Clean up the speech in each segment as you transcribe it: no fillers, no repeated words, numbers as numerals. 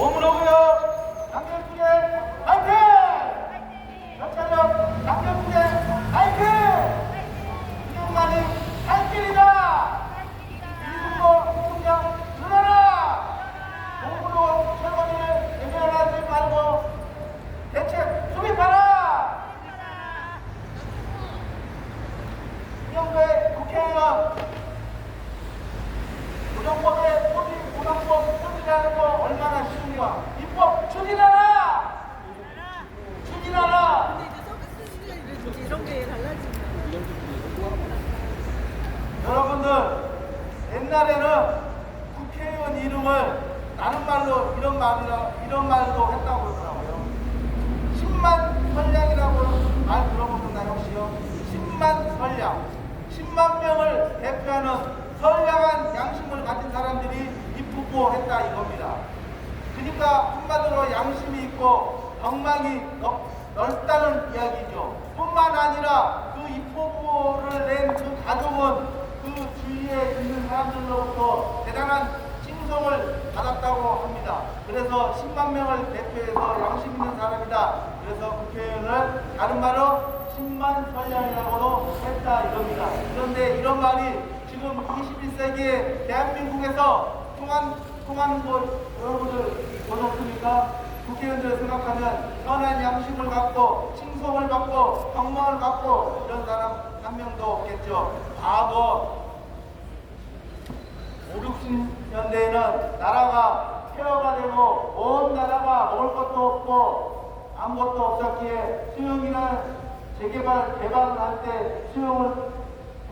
오므로고요. 강경국의 화이팅! 경찰력 강경국의 화이팅! 이것만이 할 길이다. 이승모 총장 들어라. 오므로 철거기를 외면하지 말고 대책 수립하라. 이영배 국회의원 부정법에 부정법 추진하는 거 얼마나 쉬운가. 입법 추진하라. 추진하라. 근데 이제 서비스 시간이 이런 게 달라지면 여러분들 옛날에는 국회의원 이름을 다른 말로 이런 말도 했다고 그러더라고요. 10만 선량이라고 말 들어보셨나요 혹시요? 10만 선량, 10만 명을 대표하는 선량한 양심을 가진 사람들이 입후보했다 이겁니다. 그러니까 한마디로 양심이 있고 경망이 넓다는 이야기죠. 뿐만 아니라 그 입후보를 낸 그 가족은 그 주위에 있는 사람들로부터 대단한 칭송을 받았다고 합니다. 그래서 10만 명을 대표해서 양심 있는 사람이다. 그래서 국회의원을 다른 말로 10만 선량이라고도 했다 이겁니다. 그런데 이런 말이 지금 21세기에 대한민국에서 통하는 것 여러분들 보셨습니까? 국회의원들 생각하면 선한 양심을 갖고 칭송을 받고 경망을 받고 이런 사람 한 명도 없겠죠. 과거 5, 60년대에는 나라가 폐허가 되고 온 나라가 먹을 것도 없고 아무것도 없었기에 수용이나 재개발, 개발을 할 때 수용을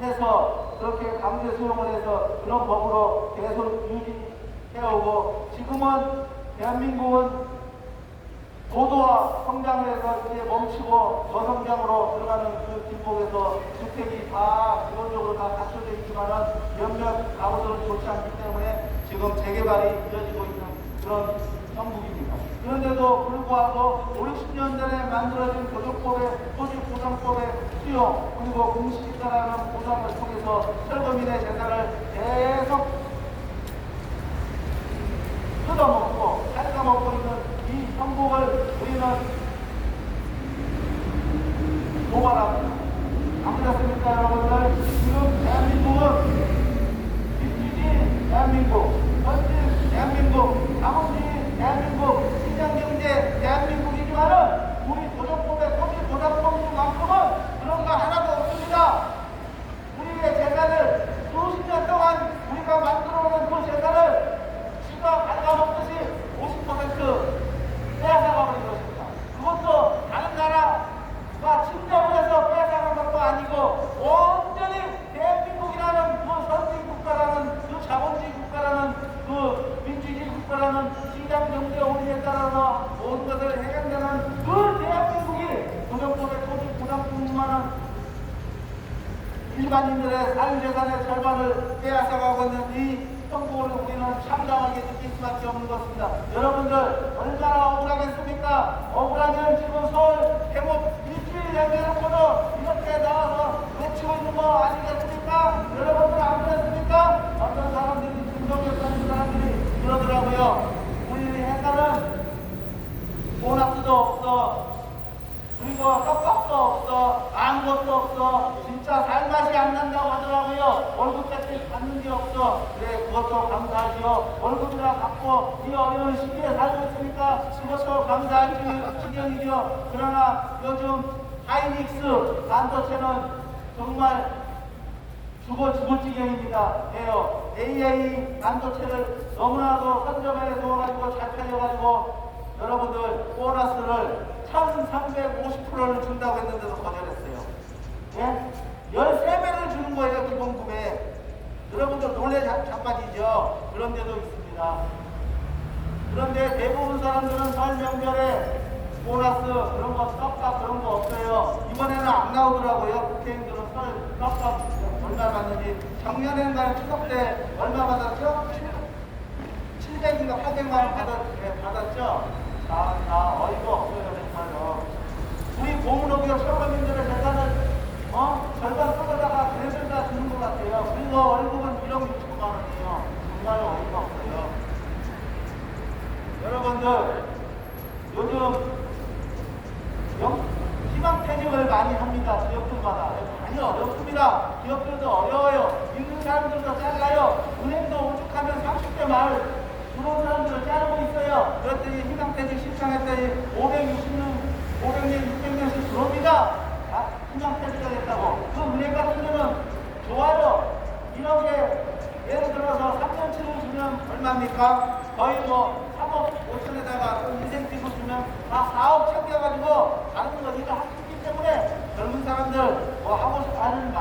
해서 그렇게 강제 수용을 해서 그런 법으로 계속 유지해오고 지금은 대한민국은 고도화 성장을 해서 이제 멈추고 저성장으로 들어가는 그 길목에서 주택이 다 기본적으로 다 갖춰져 있지만은 몇몇 가구들은 좋지 않기 때문에 지금 재개발이 이어지고 있는 그런 형국입니다. 그런데도 불구하고 5, 60년 전에 만들어진 교조법의 토지보상법의 수용 그리고 공시지가라는 보상을 통해서 철거민의 재산을 계속 뜯어먹고 갉아먹고 있는 이 형국을 우리는 고발합니다. 안 그렇습니까 여러분들? 지금 대한민국은 민주주의 대한민국, 헌신 대한민국, 자본주의 대한민국, 시장경제 대한민국이지만은 우리 도정법의 토지보상법만큼은 그런 거 하나도 없습니다. 우리의 재산을 수십 년 동안 우리가 만들어오는 그 재산을 지가 갉아먹듯이 50% 빼앗아가버린 것입니다. 그것도 다른 나라가 침략을 해서 빼앗아간 것도 아니고 온전히 대한민국이라는 그 선진국가라는 그 자본주의 국가라는 그 민주주의 국가라는 시장경제 원리에 따라서 모든 것을 해결되는 그 대한민국이 도정법의 토지보상법만은 일반인들의 사유재산의 절반을 빼앗아가고 있는 이 형국을 우리는 참담하게 느낄 수밖에 없는 것입니다. 여러분들 얼마나 억울하겠습니까? 억울하면 지금 서울 대목 일주일 연대놓고도 이렇게 나와서 외치고 있는 거 아니겠습니까? 여러분들 안 그랬습니까? 어떤 사람들이 중동이었던 사람들이 그러더라고요. 우리 회사는 보너스도 없어. 그리고 떡밥도 없어. 아무것도 없어. 진짜 살맛이 안 난다고 하더라고요. 월급까지 받는 게 없어. 그래 그것도 감사하지요. 월급이라 받고 이 어려운 시기에 살고 있으니까 그것도 감사할 지경이죠. 그러나 요즘 하이닉스 반도체는 정말 죽을 지경입니다. 해요. AI 반도체를 너무나도 선점해 놓아가지고 잘 팔려가지고 여러분들 보너스를 1350%를 준다고 했는데도 거절했어요. 예? 13배를 주는 거예요, 기본금에. 여러분들 놀래 자빠지죠? 그런 데도 있습니다. 그런데 대부분 사람들은 설 명절에 보너스 그런 거, 떡밥 그런 거 없어요. 이번에는 안 나오더라고요. 국회의원들은 설 떡밥 얼마 받는지. 작년에는 추석 때 얼마 받았죠? 700인가 800만 원 받았죠? 어이가 없어요, 정말로. 우리 고문업이가 철거민들의 재산을, 절반 쏟아다가 그래서 다 주는 것 같아요. 그리고 월급은 1억 6천만 원이에요. 정말 어이가 없어요. 여러분들 요즘 희망퇴직을 많이 합니다. 기업들마다 많이 어렵습니다. 기업들도 어려워요. 있는 사람들도 잘라요. 은행도 오죽하면 30대 말 들어온 사람들을 자르고 있어요. 그랬더니 희망퇴직 신청했더니 500년, 600년씩 들어옵니다. 희망퇴직을 했다고. 그 은행 같은 경우는 좋아요. 1억에 예를 들어서 3년치를 주면 얼마입니까? 거의 뭐 3억 5천에다가 또 인센티브 주면 다 4억 챙겨가지고 가는 거 이거 하기 때문에 젊은 사람들 뭐 하고 싶어 하는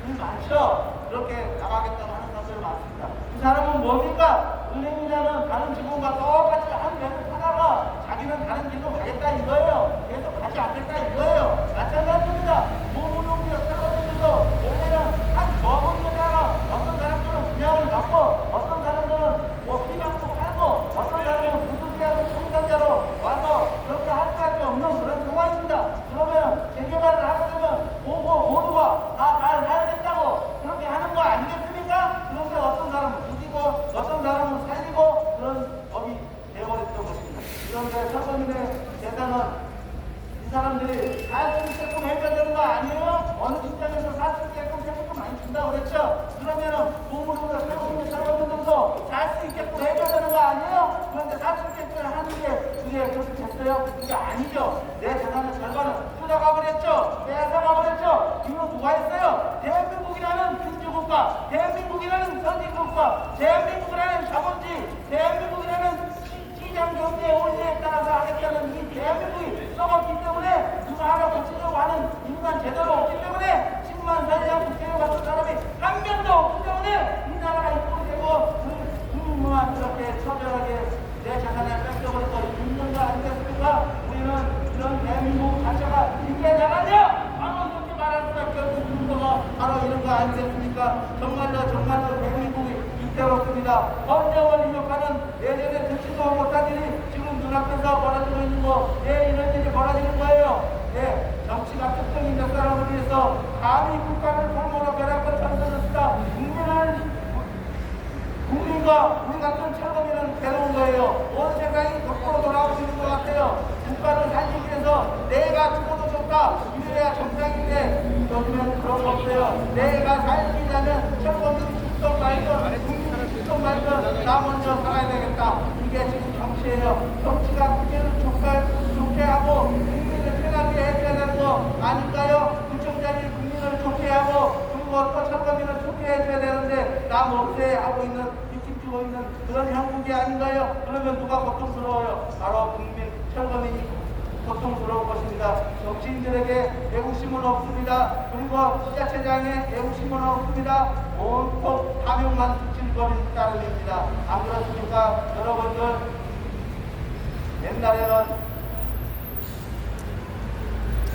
일 많죠? 그렇게 나가겠다고 하는 사람들 많습니다. 이 사람은 뭡니까? 은행이라는 다른 직원과 똑같이 한 배를 타다가 자기는 다른 길로 가겠다 이거예요. 계속 가지 않겠다 이거예요. 마찬가지입니다. 모노농기업 사람들도 원래는 한 적은 거잖아. 어떤 사람들은 분양을 받고 어떤 사람들은 뭐 피망도 팔고 어떤 사람은 부동산으로 총장자로 와서 그렇게 할 수밖에 없는 그런 상황입니다. 그러면 재개발을 하게 되면 모두가 다 잘 살겠다고 그렇게 하는 거 아니겠습니까? 그런데 어떤 사람은 죽이고 어떤 사람은 살리고 그런 법이 되어버렸던 것입니다. 그런데 서거민의 재산은 이 사람들이 살 수 있게끔 해줘야 되는 거 아니에요? 어느 직장에서 살 수 있게끔 세금 많이 준다고 그랬죠? 그러면은 보물로가 세금을 사람들도 살 수 있게끔 해줘야 되는 거 아니에요? 그런데 살 수 있게끔 하는 게 그게 그렇게 됐어요? 그게 아니죠. 내 재산의 절반은 뜯어가 버렸죠? 뺏어가 버렸죠? 이거 누가 했어요? 대한민국이라는 민주국가, 대한민국이라는 선진국가, 대한민국이라는 자본주의, 대한민국이라는 시장 경제 원리에 따라서 하겠다는 이 대한민국이 썩었기 때문에 누가 하나 고치려고 하는 인간 제도가 없기 때문에 10만 살이랑 국회에 같은 사람이 한 명도 없기 때문에 이 나라가 이렇게 되고 국민만 그렇게 처절하게 내 재산을 뺏겨버리고 있는 거 아니겠습니까? 우리는 이런 대한민국 자체가 이게 나가냐? 바로 그렇게 말할 수밖에 없는 정도가 바로 이런 거 아니겠습니까? 정말로 대한민국이 위태롭습니다. 헌정을 이룩하는 예전에 듣지도 못한 일이 지금 눈앞에서 벌어지고 있는 거, 이런 일이 벌어지는 거예요. 정치가 특정인 몇 사람을 위해서 감히 국가를 통으로 벼락을 전선을 쓰다 국민과 우리 같은 철거민은 괴로운 거예요. 온 세상이 거꾸로 돌아오고 있는 것 같아요. 국가를 살리기 위해서 내가 죽어도 좋다. 이래야 정상인데 요즘엔 그런 거 없어요. 내가 살기자면 철거민이 죽던 말든 국민이 죽던 말든 나 먼저 살아야 되겠다. 이게 지금 정치예요. 정치가 국민을 좋게 하고 국민을 편하게 해줘야 되는 거 아닐까요? 구청장이 국민을 좋게 하고 그리고 또 철거민을 좋게 해줘야 되는데 남 없애 하고 있는 입김주고 있는 그런 형국이 아닌가요? 그러면 누가 고통스러워요? 바로 국민 철거민이 고통스러울 것입니다. 정치인들에게 애국심은 없습니다. 그리고 지자체장에 애국심은 없습니다. 온통 탐욕만 지질거리는 따름입니다. 안 그렇습니까? 여러분들 옛날에는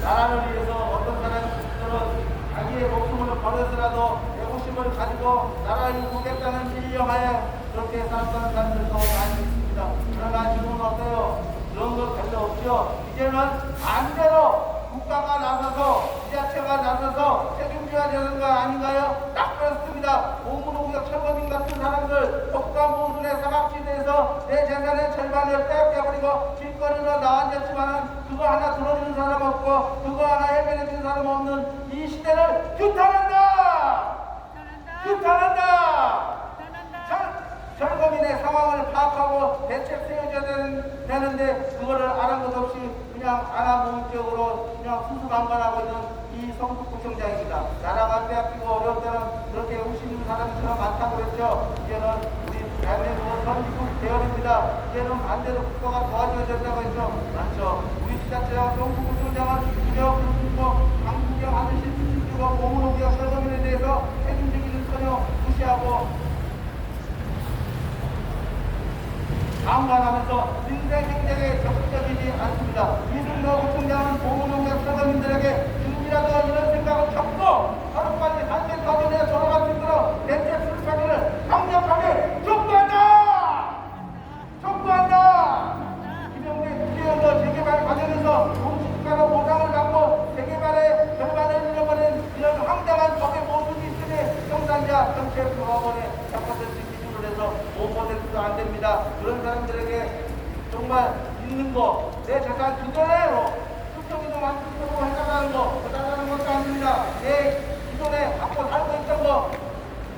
나라를 위해서 어떤 사람들은 자기의 목숨을 걸어서라도 애국심을 가지고 나라를 보겠다는 일념하에 그렇게 살아가는 사람들도 많이 있습니다. 그러나 지금은 어때요? 그런 거 별로 없죠. 이제는 반대로 국가가 나서서 지자체가 나서서 책임져야 되는 거 아닌가요? 딱 그렇습니다. 오물오물 철거민 같은 사람들 독과보순의 사각지대에서 내 재산의 절반을 빼앗겨버리고 길거리로 나앉았지만 그거 하나 들어주는 사람 없고 그거 하나 해결해주는 사람 없는 이 시대를 규탄한다! 규탄한다! 철거민의 상황을 파악하고 대책 세워줘야 되는데 그거를 아는 것 없이 그냥 아나무인격으로 그냥 수수방관하고 있는 이 성북구청장입니다. 나라가 빼앗기고 어려울 때는 그렇게 우시는 사람처럼 많다고 그랬죠. 이제는 우리 대한민국은 선진국 대열입니다. 이제는 반대로 국가가 도와줘야 된다고 했죠. 맞죠. 우리 지자체와 성북구청장은 무역, 강국경 하듯이 수출기업, 보물기업 철거민에 대해서 책임지기는 전혀 무시하고 방관하면서 민생 행정에 적극적이지 않습니다. 이승도 구청장은 보문농협 철거민들에게 지금이라도 이런 생각을 접고 하루빨리 한개 터전에 돌아갈 수 있도록 대책 수립하기를 강력하게 촉구한다! 촉구한다! 김영대 국회의원도 재개발 과정에서 공시지가로 보상을 받고 재개발의 절반을 잃어버린 이런 황당한 법의 모습이 있으니 정상자 정책 조합원에 100% 해서 5%도 안 됩니다. 그런 사람들에게 좀 정말 있는 거, 내 재산 그대로 투표기도 만들고 해달라는 거, 해달라는 것도 아닙니다. 내 기존에 갖고 살고 있던 거,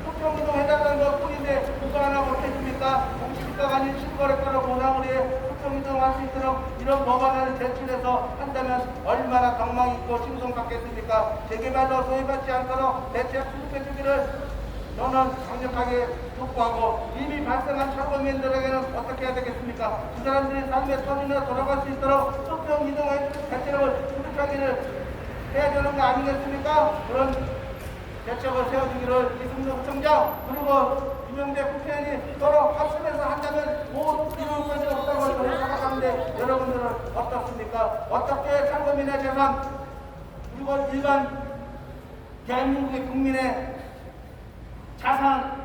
투표기도 해달라는 것 뿐인데 누가 하나 못해줍니까? 공시지가가 아닌 실거래가로 보상을 해 투표기도 할 수 있도록 이런 법안을 제출해서 한다면 얼마나 경망 있고 신성 갖겠습니까? 재개발도 소외받지 않도록 대책 수립해주기를 저는 강력하게 촉구하고 이미 발생한 철거민들에게는 어떻게 해야 되겠습니까? 그 사람들이 삶의 터전에 돌아갈 수 있도록 투표 이동의 대책을 수립하기를 해야 되는 거 아니겠습니까? 그런 대책을 세워주기를 이승도 구청장 그리고 유명대 국회의원이 서로 합심해서 한다면 못 이룰 것이 없다고 저는 생각하는데 여러분들은 어떻습니까? 어떻게 철거민의 재산 그리고 일반 대한민국의 국민의 자산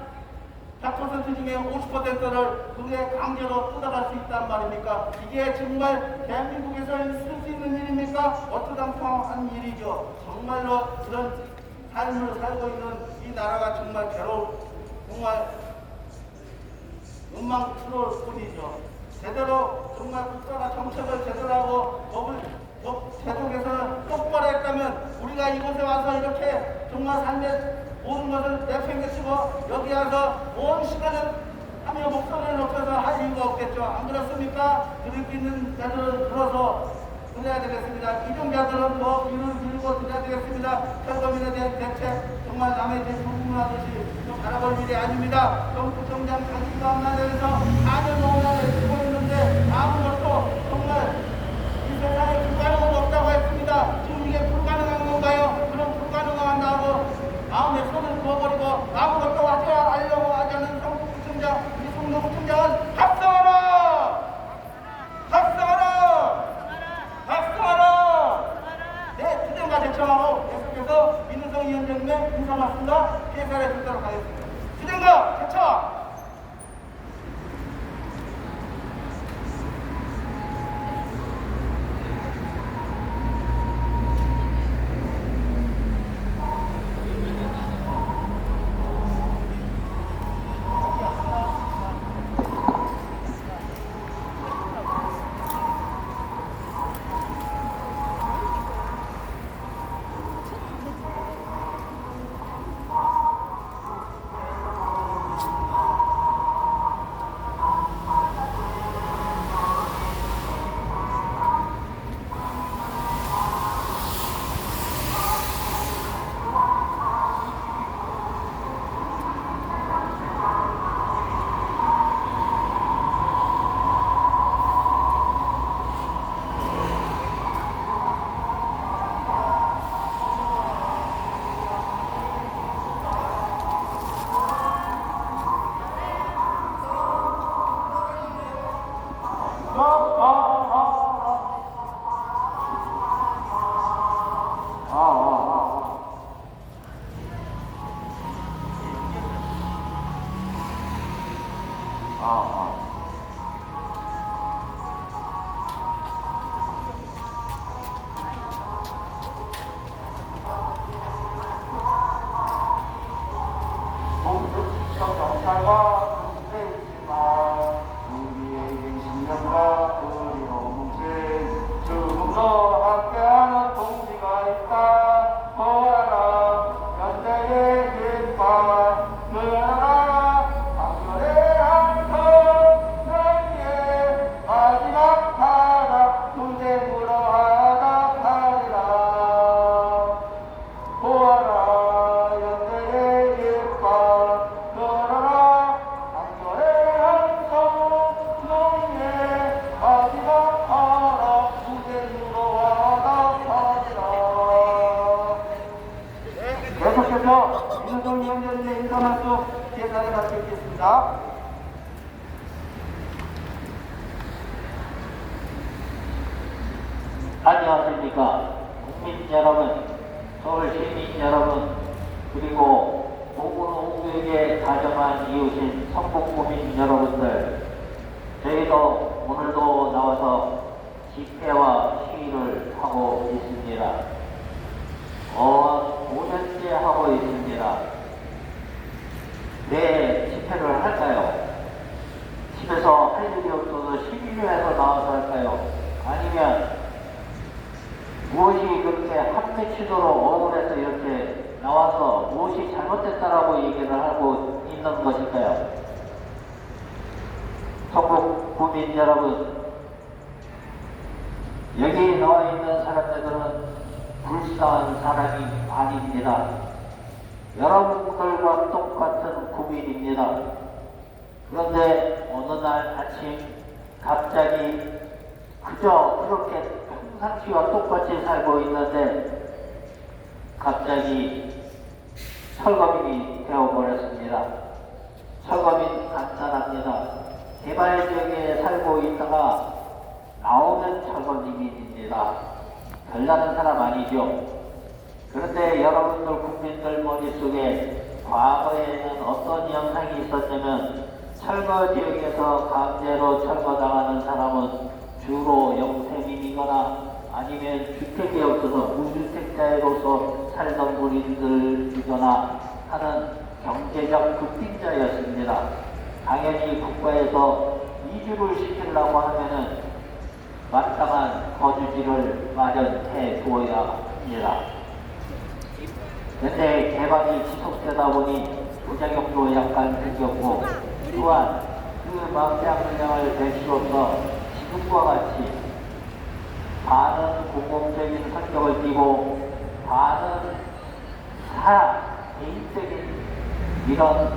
100% 중에 50%를 그게 강제로 뜯어갈 수 있단 말입니까? 이게 정말 대한민국에서 있을 수 있는 일입니까? 어떠당통한 일이죠. 정말로 그런 삶을 살고 있는 이 나라가 정말 정말 원망스러울 뿐이죠. 제대로 정말 국가가 정책을 제대로 하고 법 제도에서는 똑바로 했다면 우리가 이곳에 와서 이렇게 정말 삶의 모든 것을 내팽개치고 여기 와서 온 시간을 하며 목소리를 높여서 할 이유가 없겠죠. 안 그렇습니까? 그럴 수 있는 자들은 들어서 드려야 되겠습니다. 이종자들은 뭐 밀고 드려야 되겠습니다. 철거민에 대한 대책 정말 남의 집 불문하듯이 좀 바라볼 일이 아닙니다. 정부청장 자기가 만나서 4년 5년을 쓰고 있는데 아무것도 정말 이 세상에 불가능은 없다고 했습니다. 지금 이게 불가능한 건가요? 그럼 불가능한다고 마음에 손을 그어버리고 아무것도 하려고 하지 않는 성북구청장 이승도 구청장은 합성하라! 합성하라! 합성하라! 네, 주정과 제청하고 계속해서 민우성 위원장님의 인사 말씀과 해설해 주도록 하겠습니다. 주정과 제청! 경찰과 군대 있지만 우리에게 신념과 의리로 뭉친 죽음도 함께하는 동지가 있다. 보아라 현대의 깃발 늘어라 강렬의 한성 너희의 마지막 타락 투쟁으로 하락하리라. 보아라 현대의 깃발 늘어라 강렬의 한성 너희의 마지막 타락 투쟁으로 하락하리라. 계속해서 민우성 위원장님의 인사 말씀 계산해 마치겠습니다. 안녕하십니까. 국민 여러분, 서울 시민 여러분, 그리고 보건호국에 다정한 이웃인 성북구민 여러분들, 저희도 오늘도 나와서 집회와 시위를 하고 있습니다. 5년째 하고 있습니다. 왜 집회를 할까요? 집에서 할 일이 없어서 시민회에서 나와서 할까요? 아니면 무엇이 그렇게 한맺히도록 억울해서 이렇게 나와서 무엇이 잘못됐다라고 얘기를 하고 있는 것일까요? 전국 국민 여러분, 여기 나와 있는 사람들은 불쌍한 사람이 아닙니다. 여러분들과 똑같은 국민입니다. 그런데 어느 날 아침 갑자기 그저 그렇게 평상시와 똑같이 살고 있는데 갑자기 철거민이 되어버렸습니다. 철거민 간단합니다. 개발 지역에 살고 있다가 나오면 철거민입니다. 별다른 사람 아니죠. 그런데 여러분들 국민들 머릿속에 과거에는 어떤 영상이 있었냐면 철거 지역에서 강제로 철거당하는 사람은 주로 영세민이거나 아니면 주택이 없어서 무주택자로서 살던 분들이거나 하는 경제적 극빈자였습니다. 당연히 국가에서 이주를 시키려고 하면은 마땅한 거주지를 마련해 두어야 합니다. 그런데 개발이 지속되다 보니 부작용도 약간 생겼고 또한 그 막장 분량을 낼 수 없어 지금과 같이 반은 공공적인 성격을 띠고 반은 개인적인 이런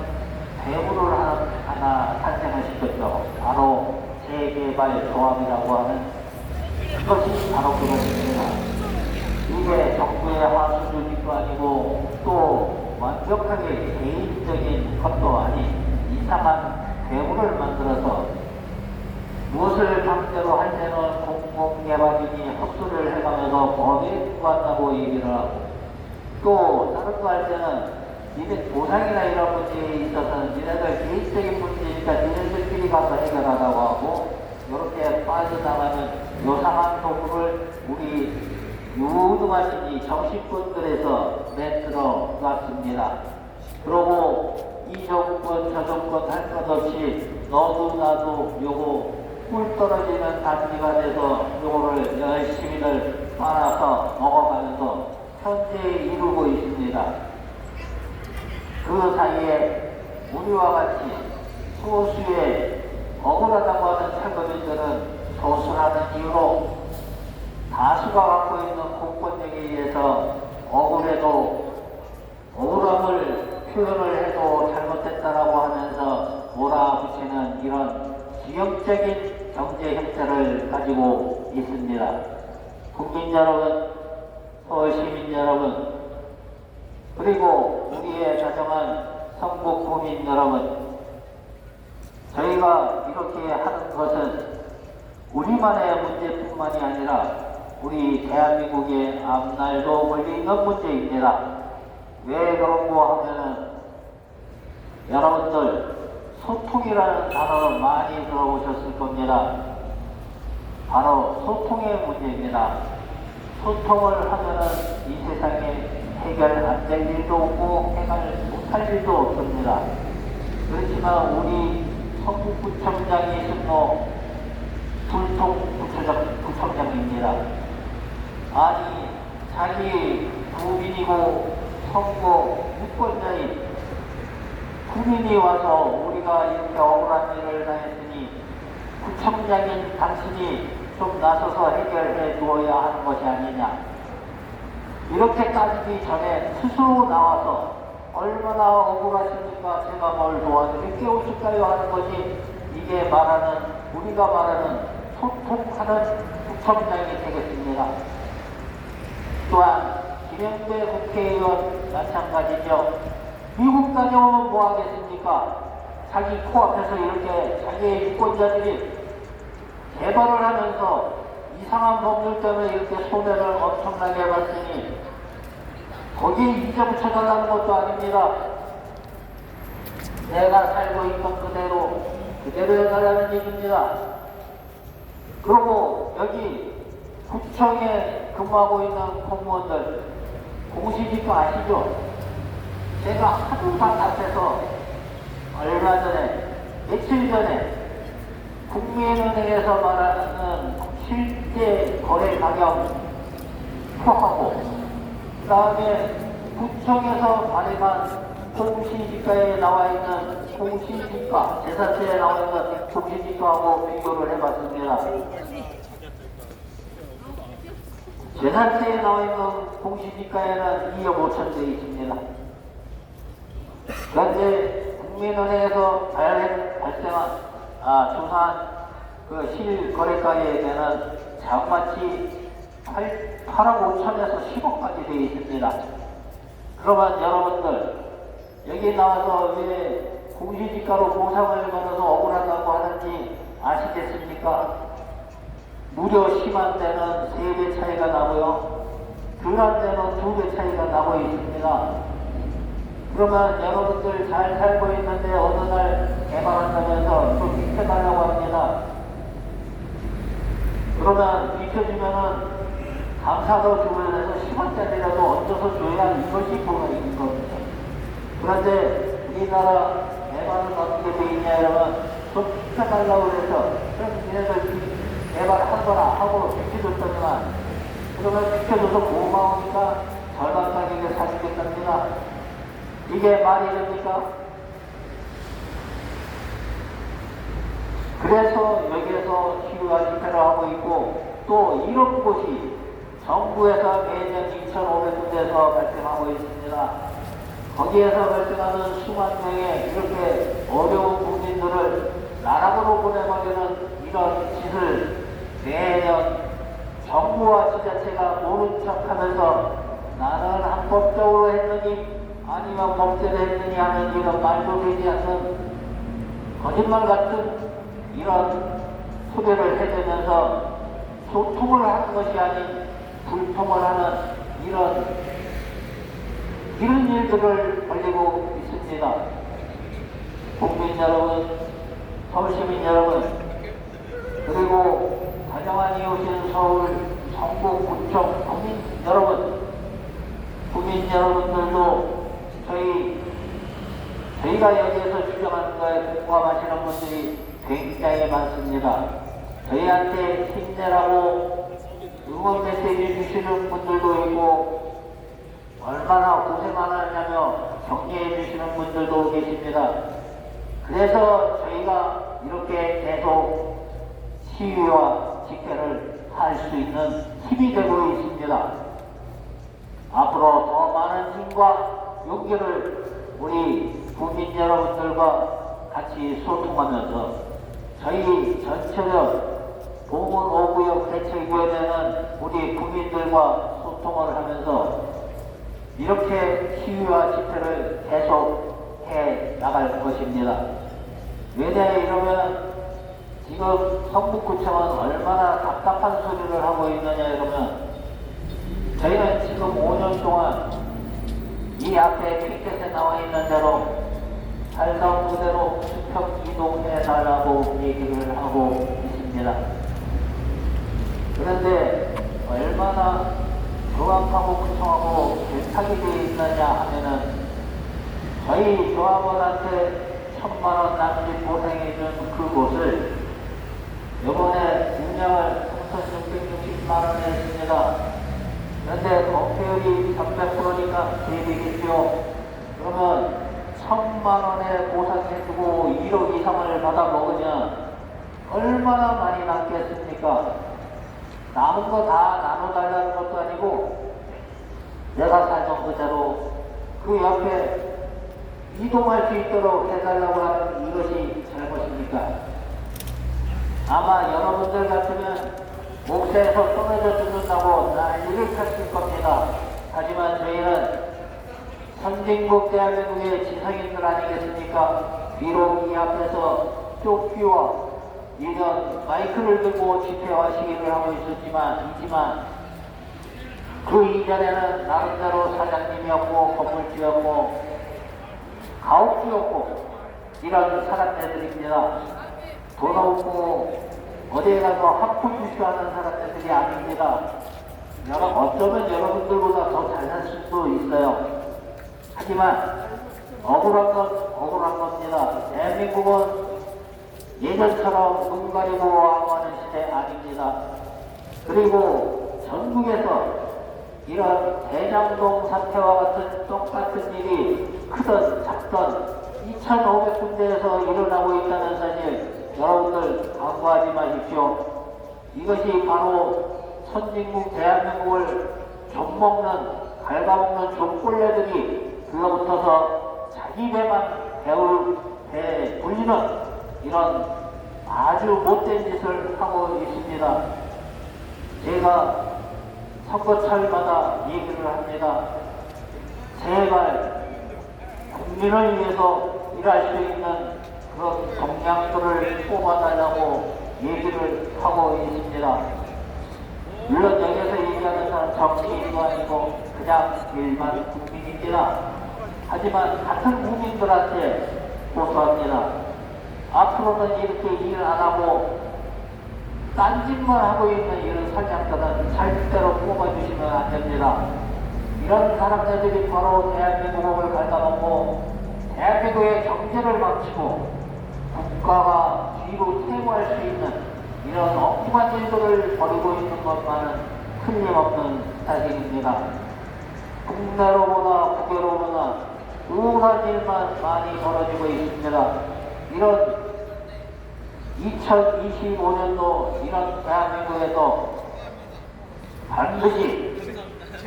배후를 하나 탄생을 시켰죠. 바로 재개발 조합이라고 하는 그것이 바로 그것입니다. 이게 정부의 하수주기도 아니고 또 완벽하게 개인적인 것도 아닌 이상한 괴물을 만들어서 무엇을 강제로 할 때는 공공개발인이 헛소리를 해가면서 법에 구한다고 얘기를 하고 또 다른 거 할 때는 니네 보상이나 이런 문제에 있어서는 니네들 개인적인 문제니까 니네들끼리 가서 해결하라고 하고 이렇게 빠져나가는 요상한 도구를 우리 유능하신 이 정치꾼들에서 내들어 놨습니다. 그러고 이 정권 저 정권 할 것 없이 너도 나도 요거 꿀 떨어지는 단지가 돼서 요거를 열심히들 빨아서 먹어가면서 현재 이루고 있습니다. 그 사이에 우리와 같이 소수의 억울하다고 하는 철거민들은 소수라는 이유로 다수가 갖고 있는 공권력에 의해서 억울해도 억울함을 표현을 해도 잘못됐다라고 하면서 몰아붙이는 이런 지역적인 경제 형태를 가지고 있습니다. 국민 여러분, 서울 시민 여러분, 그리고 우리의 자정한 성북 구민 여러분, 저희가 이렇게 하는 것은 우리만의 문제뿐만이 아니라 우리 대한민국의 앞날도 걸리는 문제입니다. 왜 그런고 하면은 여러분들 소통이라는 단어를 많이 들어보셨을 겁니다. 바로 소통의 문제입니다. 소통을 하면은 이 세상에 해결 안 될 일도 없고 해결 못할 일도 없습니다. 그렇지만 우리 성북구청장이 승로 불통구청장입니다. 아니 자기 구민이고 선거 유권자인 구민이 와서 우리가 이렇게 억울한 일을 당했으니 구청장인 당신이 좀 나서서 해결해 두어야 하는 것이 아니냐. 이렇게 따지기 전에 스스로 나와서 얼마나 억울하십니까? 제가 뭘 도와드릴게 오실까요? 하는 것이 이게 말하는, 우리가 말하는 소통하는 구청장이 되겠습니다. 또한 김영배 국회의원 마찬가지죠. 미국 다녀오면 뭐 하겠습니까? 자기 코앞에서 이렇게 자기의 유권자들이 개발을 하면서 이상한 법률 때문에 이렇게 손해를 엄청나게 봤으니 거기에 이자 붙여달라는 것도 아닙니다. 내가 살고 있던 그대로 해달라는 얘기입니다. 그리고 여기 구청에 근무하고 있는 공무원들 공식이니까 아시죠? 제가 하도 답답해서 얼마 전에 며칠 전에 국민은행에서 말하는 실제 거래 가격 표하고 그 다음에 구청에서 발행한 공시지가에 나와 있는 공시지가, 재산세에 나와 있는 공시지가하고 비교를 해봤습니다. 재산세에 나와 있는 공시지가에는 2억 5천 돼 있습니다. 그런데 국민은행에서 발생한 조사한 그 실거래가에 대한 자그마치 8억 5천에서 10억까지 되어 있습니다. 그러면 여러분들 여기 나와서 왜 공시지가로 보상을 걸어서 억울하다고 하는지 아시겠습니까? 무려 심한 데는 3배 차이가 나고요. 덜한 데는 2배 차이가 나고 있습니다. 그러면 여러분들 잘 살고 있는데 어느 날 개발한다면서 또 비켜달라고 합니다. 그러면 비켜주면은 감사도 주문해서 10원짜리라도 얹어서 줘야 이것이 뭐가 있는 겁니다. 그런데 우리나라 개발은 어떻게 돼 있냐 여러분, 좀 비켜달라고 그래서 그럼 니네들 개발한 거라 하고 비켜줬더니만 그러면 비켜줘서 고마우니까 절반 가격에 사주겠답니다. 이게 말이 됩니까? 그래서 여기에서 시유와 집회를 하고 있고 또 이런 곳이 정부에서 매년 2,500군데에서 발생하고 있습니다. 거기에서 발생하는 수만 명의 이렇게 어려운 국민들을 나락으로 보내버리는 이런 짓을 매년 정부와 지자체가 모른 척하면서 나는 합법적으로 했느니 아니면 범죄를 했느니 하는 이런 말도 되지 않는 거짓말 같은 이런 소개를 해대면서 소통을 하는 것이 아닌 불통을 하는 이런 일들을 벌이고 있습니다. 국민 여러분, 서울시민 여러분, 그리고 다정한 이웃인 서울, 성북, 구청, 국민 여러분들도 저희가 여기에서 주장하는 거에 공감하시는 분들이 굉장히 많습니다. 저희한테 힘내라고 응원 메시지 주시는 분들도 있고 얼마나 고생 하느냐며 격려해 주시는 분들도 계십니다. 그래서 저희가 이렇게 계속 시위와 집회를 할 수 있는 힘이 되고 있습니다. 앞으로 더 많은 힘과 용기를 우리 국민 여러분들과 같이 소통하면서 저희 전체적 보문 5구역 대책위원회는 우리 국민들과 소통을 하면서 이렇게 시위와 집회를 계속 해 나갈 것입니다. 왜냐 이러면 지금 성북구청은 얼마나 답답한 소리를 하고 있느냐 이러면 저희는 지금 5년 동안 이 앞에 피켓에 나와 있는 대로 살던 그대로 수평 이동해 달라고 얘기를 하고 있습니다. 그런데 얼마나 조합하고 구청하고 결탁이 되어 있느냐 하면은 저희 조합원한테 1,000만원 남짓 보상해준 그곳을 이번에 분양을 3,660만원에 했습니다. 그런데 건폐율이 300%니까 대비겠죠. 그러면 1,000만원에 보상해주고 1억 이상을 받아 먹으면 얼마나 많이 남겠습니까? 남은 거 다 나눠달라는 것도 아니고 내가 살던 그대로 그 옆에 이동할 수 있도록 해달라고 하는 이것이 잘못입니까? 아마 여러분들 같으면 목세에서 끊어져 죽는다고 난리를 쳤을 겁니다. 하지만 저희는 선진국 대한민국의 지성인들 아니겠습니까? 비록 이 앞에서 쫓기와 이런 마이크를 들고 집회와 시위를 하고 있지만 그 이전에는 나름대로 사장님이었고 건물주였고 가옥주였고 이런 사람들입니다. 돈 없고 어디에 가서 학포주시하는 사람들이 아닙니다. 어쩌면 여러분들보다 더 잘할 수도 있어요. 하지만 억울한 건 억울한 겁니다. 대한민국은 예전처럼 눈 가리고 왕하는 시대 아닙니다. 그리고 전국에서 이런 대장동 사태와 같은 똑같은 일이 크든 작든 2,500군데에서 일어나고 있다는 사실 여러분들 간과하지 마십시오. 이것이 바로 선진국 대한민국을 좀먹는 갉아먹는 족벌레들이 들러붙어서 자기 배만 배 불리는 이런 아주 못된 짓을 하고 있습니다. 제가 선거철마다 얘기를 합니다. 제발 국민을 위해서 일할 수 있는 그런 동량들을 뽑아달라고 얘기를 하고 있습니다. 물론 여기서 얘기하는 사람 정치인도 아니고 그냥 일반 국민입니다. 하지만 같은 국민들한테 고소합니다. 앞으로는 이렇게 일 안 하고 딴짓만 하고 있는 이런 사장들은 절대로 뽑아주시면 안 됩니다. 이런 사람들이 바로 대한민국을 갉아먹고 대한민국의 경제를 망치고 국가가 뒤로 퇴보할 수 있는 이런 엉뚱한 일들을 벌이고 있는 것만은 틀림없는 사실입니다. 국내로보다 국외로보다 우울한 일만 많이 벌어지고 있습니다. 이런 2025년도 이런 대한민국에도 반드시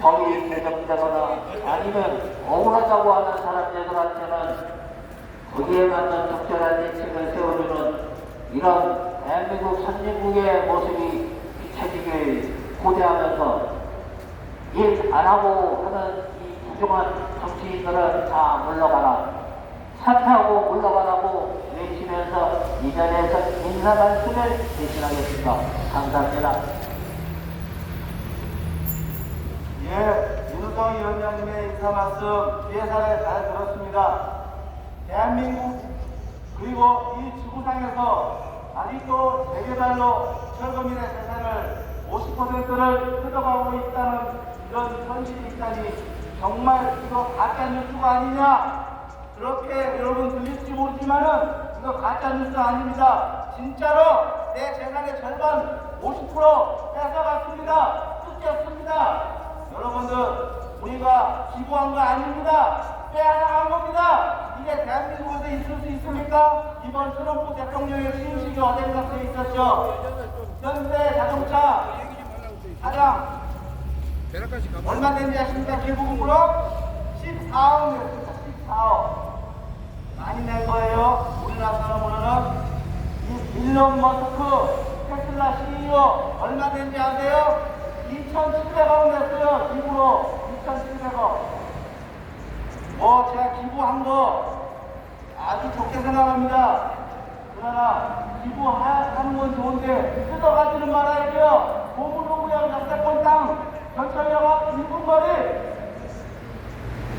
법이 개정되거나 아니면 억울하다고 하는 사람들한테는 거기에 맞는 적절한 대책을 세워주는 이런 대한민국 선진국의 모습이 비춰지길 고대하면서 일 안 하고 하는 이 부정한 정치인들은 다 물러가라, 사퇴하고 물러가라고 외치면서 이 자리에서 인사 말씀을 대신하겠습니다. 감사합니다. 예, 윤우정 위원장님의 인사 말씀 예산에 잘 들었습니다. 대한민국 그리고 이 지구상에서 아직도 재개발로 철거민의 재산을 50%를 뜯어가고 있다는 이런 현실이 있다니 정말 이거 가짜뉴스가 아니냐? 그렇게 여러분 들릴지 모르지만은 이거 가짜뉴스 아닙니다. 진짜로 내 재산의 절반 50% 뺏어갔습니다. 뜯겼습니다. 여러분들 우리가 기부한 거 아닙니다. 빼앗아간 겁니다. 이게 대한민국에서 있을 수 있습니까? 이번 트럼프 대통령의 취임식이 어딘가에 있었죠. 현대 자동차 사장 얼마 된지 아십니까? 기부금으로 14억 냈습니다. 14억 많이 낸 거예요. 우리나라 사람으로는. 이 일론 머스크 테슬라 CEO 얼마 된지 아세요? 2,700억 냈어요. 기부로 2,700억. 제가 기부한 거 아주 좋게 생각합니다. 그러나 기부하는 건 좋은데 뜯어가지는 말아야죠. 고무노무역 역세권 땅 전철역업 1분거리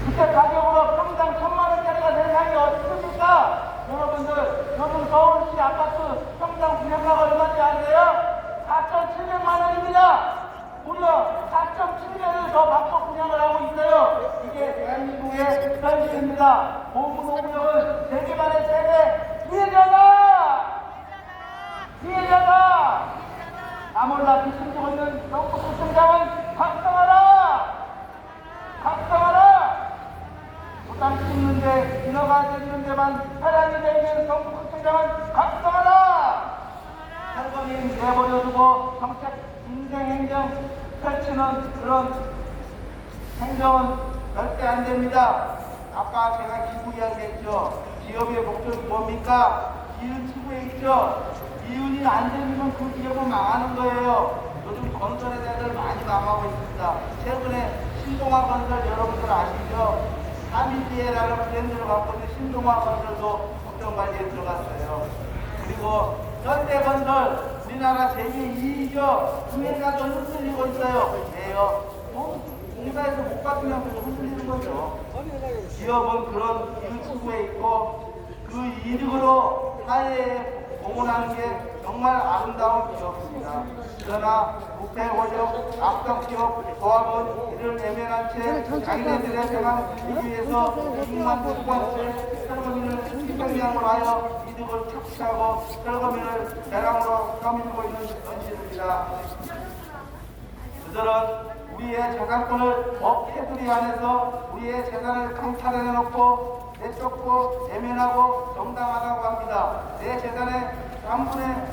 그때 가격으로 평당 1,000만원짜리가 세상에 어디 있습니까? 여러분들 요즘 서울시 아파트 평당 분양가가 얼마인지 아세요? 4,700만원입니다. 무려 4.7년을 더 받고 분양을 하고 있어요. 이게 대한민국의 현실입니다. 고무노무역은 재개발의 세계 피해자다! 피해자다! 나몰라 비춤지고 있는 정부 총장은 각성하라! 각성하라! 부담 찍는데 인허가 되는 데만 사랑이 되는 정부 총장은 각성하라! 철거민 내버려두고 정책 인생 행정 펼치는 그런 행정은 절대 안 됩니다. 아까 제가 기부 이야기했죠. 기업의 목적이 뭡니까? 이윤 추구에 있죠. 이윤이 안 되면 그 기업은 망하는 거예요. 요즘 건설에 대해서 많이 망하고 있습니다. 최근에 신동아 건설 여러분들 아시죠? 하미디에라는 브랜드를 갖고 있는 신동아 건설도 국정관리에 들어갔어요. 그리고 현대건설 우리나라 세계 2위죠. 금액가도 흔들리고 있어요. 왜요? 공사에서 못 받으면 흔들리는 거죠. 기업은 그런 이익 추구에 있고 그 이득으로 사회에 공헌하는 게 정말 아름다운 기업입니다. 그러나 국회 원력 악성 기업 조합은 이를 외면한 채 자기네들의 생활을 이기 위해서 6만 9번째 철거민을 희생양으로 하여 이득을 착취하고 철거민을 대량으로 떠밀고 있는 현실입니다. 그들은 우리의 재산권을 테두리 안에서 우리의 재산을 강탈해놓고 내쫓고 외면하고 정당하다고 합니다. 내 재산의 3분의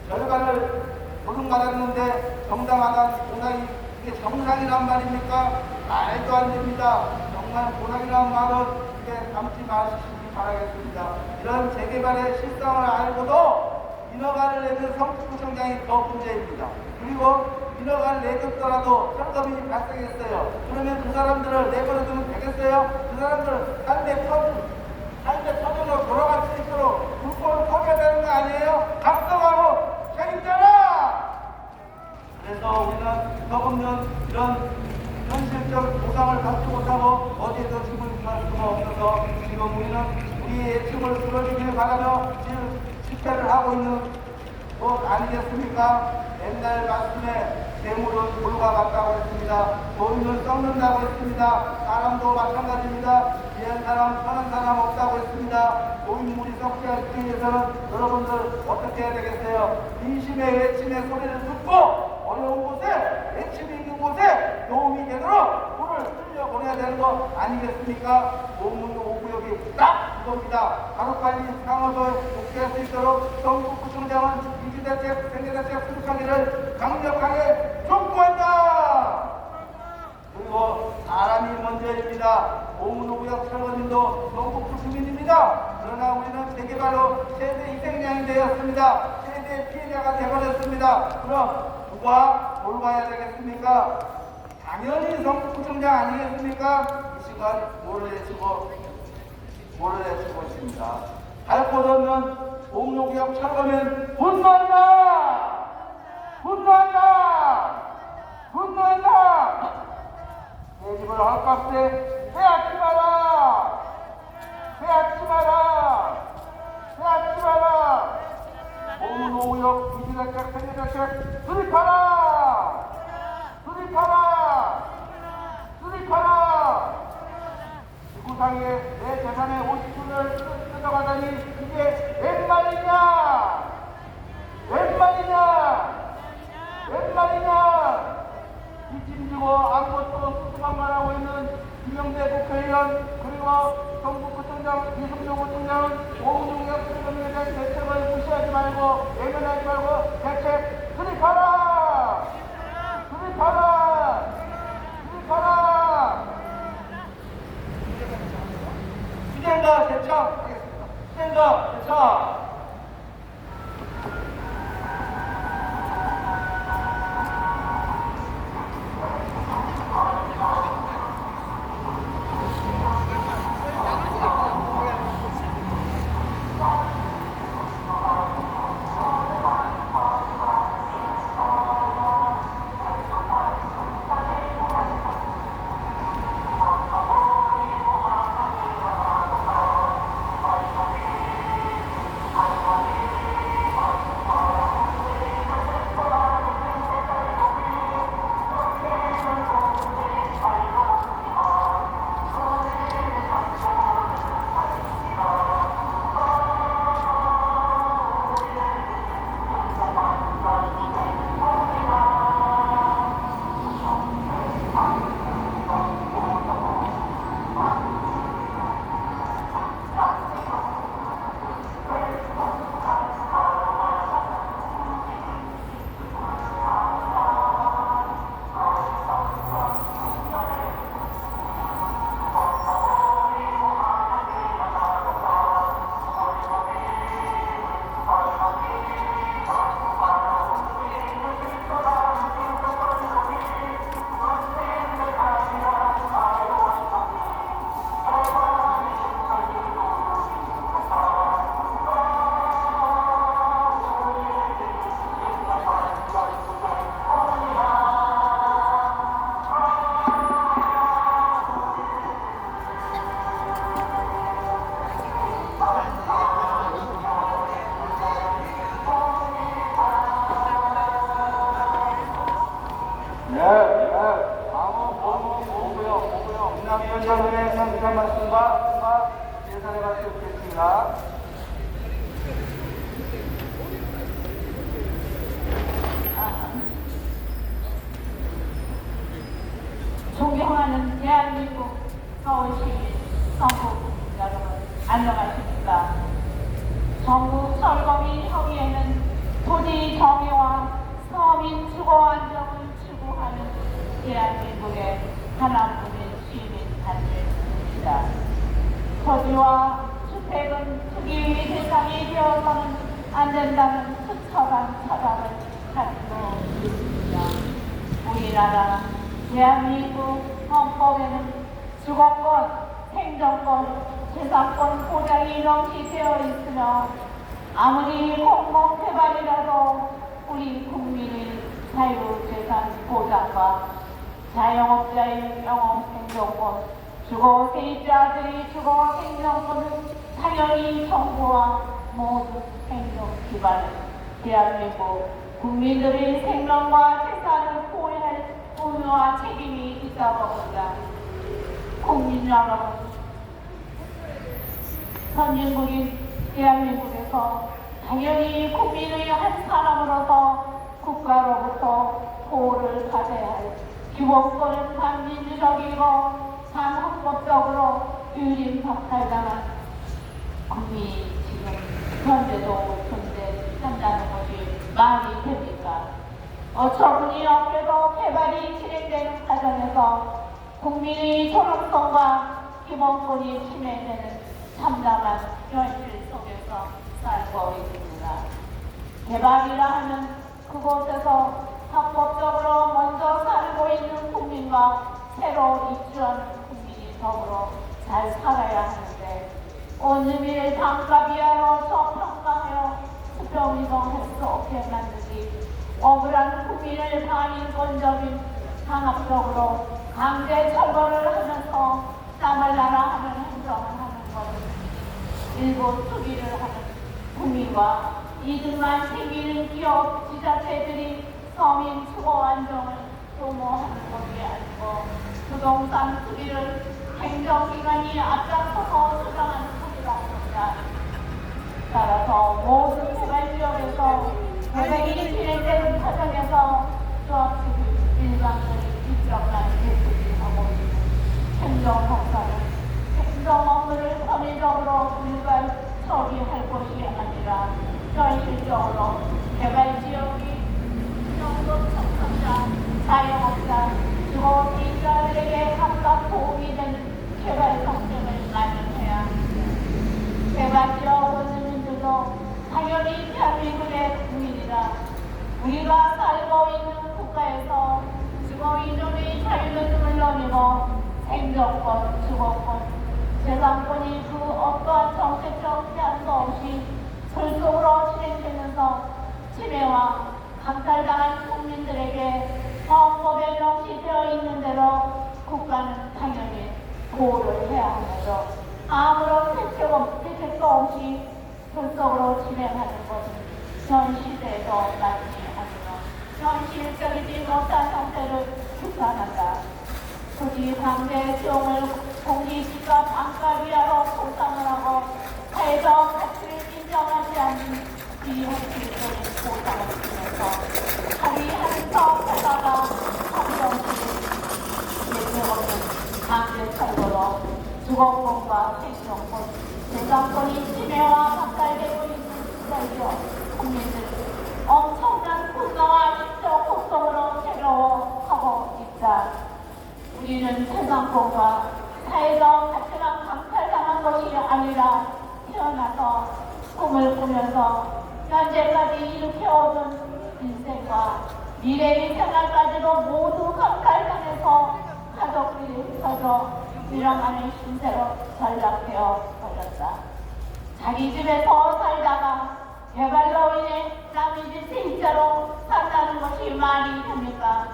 절반을 도둑맞았는데 정당하다는 공당이 이게 정상이란 말입니까? 말도 안 됩니다. 정말 공당이란 말은 이게 담지 마시기 바라겠습니다. 이런 재개발의 실상을 알고도 인허가를 내는 성북구청장이 더 문제입니다. 그리고 인허가를 내줬더라도 철거민이 발생했어요. 그러면 그 사람들을 내버려두면 되겠어요? 그 사람들 삶의 터전으로 돌아갈 수 있도록 불법을 퍼야 되는 거 아니에요? 각성하고 책임져라! 그래서 우리는 더없는 이런 현실적 보상을 받지 못하고 어디에도 집을 구할 수가 없어서 지금 우리는 우리의 집을 풀어주길 바라며 집회를 하고 있는 것 아니겠습니까? 옛날 말씀에 재물은 돌과 같다고 했습니다. 돈은 썩는다고 했습니다. 사람도 마찬가지입니다. 귀한 사람, 편한 사람 없다고 했습니다. 고인물이 썩지 않기 위해서는 여러분들 어떻게 해야 되겠어요? 민심의 외침의 소리를 듣고 어려운 곳에 외침이 있는 곳에 도움이 되도록 불을 흘려보내야 되는 거 아니겠습니까? 오문 5구역이 딱 그겁니다. 하루빨리 상업을 복귀할 수 있도록 성북구청장은 이주대책, 생계대책 수립하기를 강력하게 촉구한다! 그리고 사람이 먼저입니다. 오문 5구역 철거님도 성북구 주민입니다. 그러나 우리는 재개발로 최대 희생양이 되었습니다. 최대 피해자가 되어버렸습니다. 그럼 누가 돌봐야 되겠습니까? 당연히 성북구청장 아니겠습니까? 이 시간 뭐를 외치고 있습니다. 할 곳 없는 옥록역 철거면 분노한다! 분노한다! 분노한다! 내 집을 헐값에 빼앗지 마라! 빼앗지 마라! 빼앗지 마라! 오문 5구역 이주대책, 생계대책 수립하라! 수립하라! 수립하라! 지구상에 내 재산의 50%를 뜯어가다니 이게 웬 말이냐? 웬 말이냐? 웬 말이냐? 뒷짐지고 아무것도 수수만 말하고 있는 김영대 국회의원 그리고 성북구청장 이승용 구청장은 오문 5구역 철거민에 대한 대책을 무시하지 말고 외면하지 말고 대책 수립하라! 수립하라! 수립하라! 수련과 대처하겠습니다. 수련과 대처! 위원장님의 상세한 말씀과 예산에 마치겠습니다. 존경하는 대한민국 서울시민 성북 여러분 안녕하십니까. 정부 철거민 협의회는 토지 정의와 서민 주거 안정을 추구하는 대한민국의 하나뿐인 시민단체입니다. 토지와 주택은 투기 대상이 되어서는 안 된다는 투철한 철학을 가지고 있습니다. 우리나라 대한민국 헌법에는 주거권, 생존권, 재산권 보장이 명시되어 있으며 아무리 공공개발이라도 우리 국민의 자유재산 보장과 자영업자의 영업생존권, 주거 세입자들의 주거 생존권은 당연히 정부와 모든 행정 기관은 대한민국 국민들의 생명과 재산을 보호할 의무와 책임이 있다고 봅니다. 국민 여러분, 선진국인 대한민국에서 당연히 국민의 한 사람으로서 국가로부터 보호를 받아야 할 기본권은 반민주적이고 반헌법적으로 유린박탈당한 국민이 지금 현재도 존재한다는 것이 말이 됩니까? 어처구니 없게도 개발이 진행되는 과정에서 국민의 존엄성과 기본권이 침해되는 참담한 현실 속에서 살고 있습니다. 개발이라 하면 그곳에서 합법적으로 먼저 살고 있는 국민과 새로 입주하는 국민이 더불어 잘 살아야 하는데 온누리의 단가 이하로 저평가하여 수평이동할 수 없게 만들기, 억울한 국민을 반인권적인 강압적으로 강제 철거를 하면서 땅을 나라 하는 행정을 하는 것은 일부 투기를 하는 국민과 이득만 챙기는 기업, 지자체들이 서민 주거 안정을 도모하는 것이 아니고 부동산 투기를 행정기관이 앞장서서 수정하는 것이라고 합니다. 따라서 모든 개발지역에서 계획이 진행되는 과정에서 조합측이 일방적인 입장만 제출하고 있는 행정공사는 행정 업무를 편의적으로 일괄 처리할 것이 아니라 현실적으로 개발지역이 정부 청소자, 자영업자, 주거인자들에게 각각 도움이 되는 개발環境을 마련해야 합니다. 개발지역 원주민들도 당연히 대한민국의 국민이라 우리가 살고 있는 국가에서 주거 이전의 자유는 물론이고 생존권, 주거권, 재산권이 그 어떠한 정책적 제한도 없이 불속으로 진행되면서 침해와 강탈당한 국민들에게 헌법에 명시되어 있는 대로 국가는 당연히 보호를 해야 하면서 아무런 대책도 없이 불속으로 진행하는 것은 현 시대에도 맞지 않으며 현실적이지 못한 형태를 규탄한다. 굳이 강제 수용을 공시지가 단가 이하로 보상을 하고 사회적 가치를 인정하지 않는 비현실적인 보상을 주면서 합의하면서 살다가 한정식을 예외없는 강제 철거로 주거권과 생존권, 재산권이 침해와 박탈되고 있는 시대이죠. 국민들 엄청난 분노와 심적 고통으로 괴로워하고 있다. 우리는 재산권과 사회적 가치만 강탈당한 것이 아니라 태어나서 꿈을 꾸면서 현재까지 일으켜오던 인생과 미래의 생활까지도 모두 강탈당해서 가족들이 흩어져 밀어가는 신세로 전락되어 버렸다. 자기 집에서 살다가 개발로 인해 남의 집 세입자로 산다는 것이 말이 됩니까?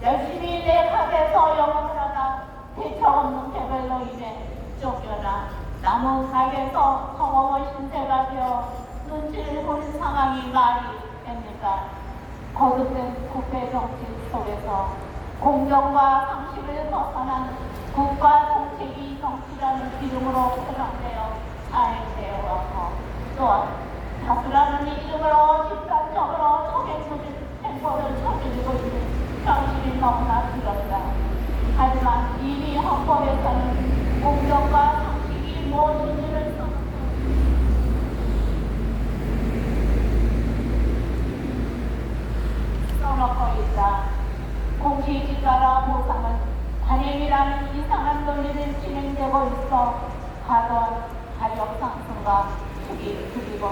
열심히 내 가게에서 영업을 하다 대책 없는 개발로 인해 쫓겨나 남은 가게에서 성공의 신세가 되어 눈치를 보는 상황이 말이 됩니까? 거듭된 국회 정치 속에서 공정과 상식을 벗어난 국가 정책이 정치라는 이름으로 포장되어 사행되어 왔고 또한 다수라는 이름으로 집단적으로 초계적인 행보를 저지르고 있는 현실이 너무나 두렵다. 하지만 이미 헌법에서는 공정과 상식이 무엇인지를 써놓고 있다. 공시지가라 보상은 관행이라는 이상한 논리를 진행되고 있어 과도한 가격 상승과 그리고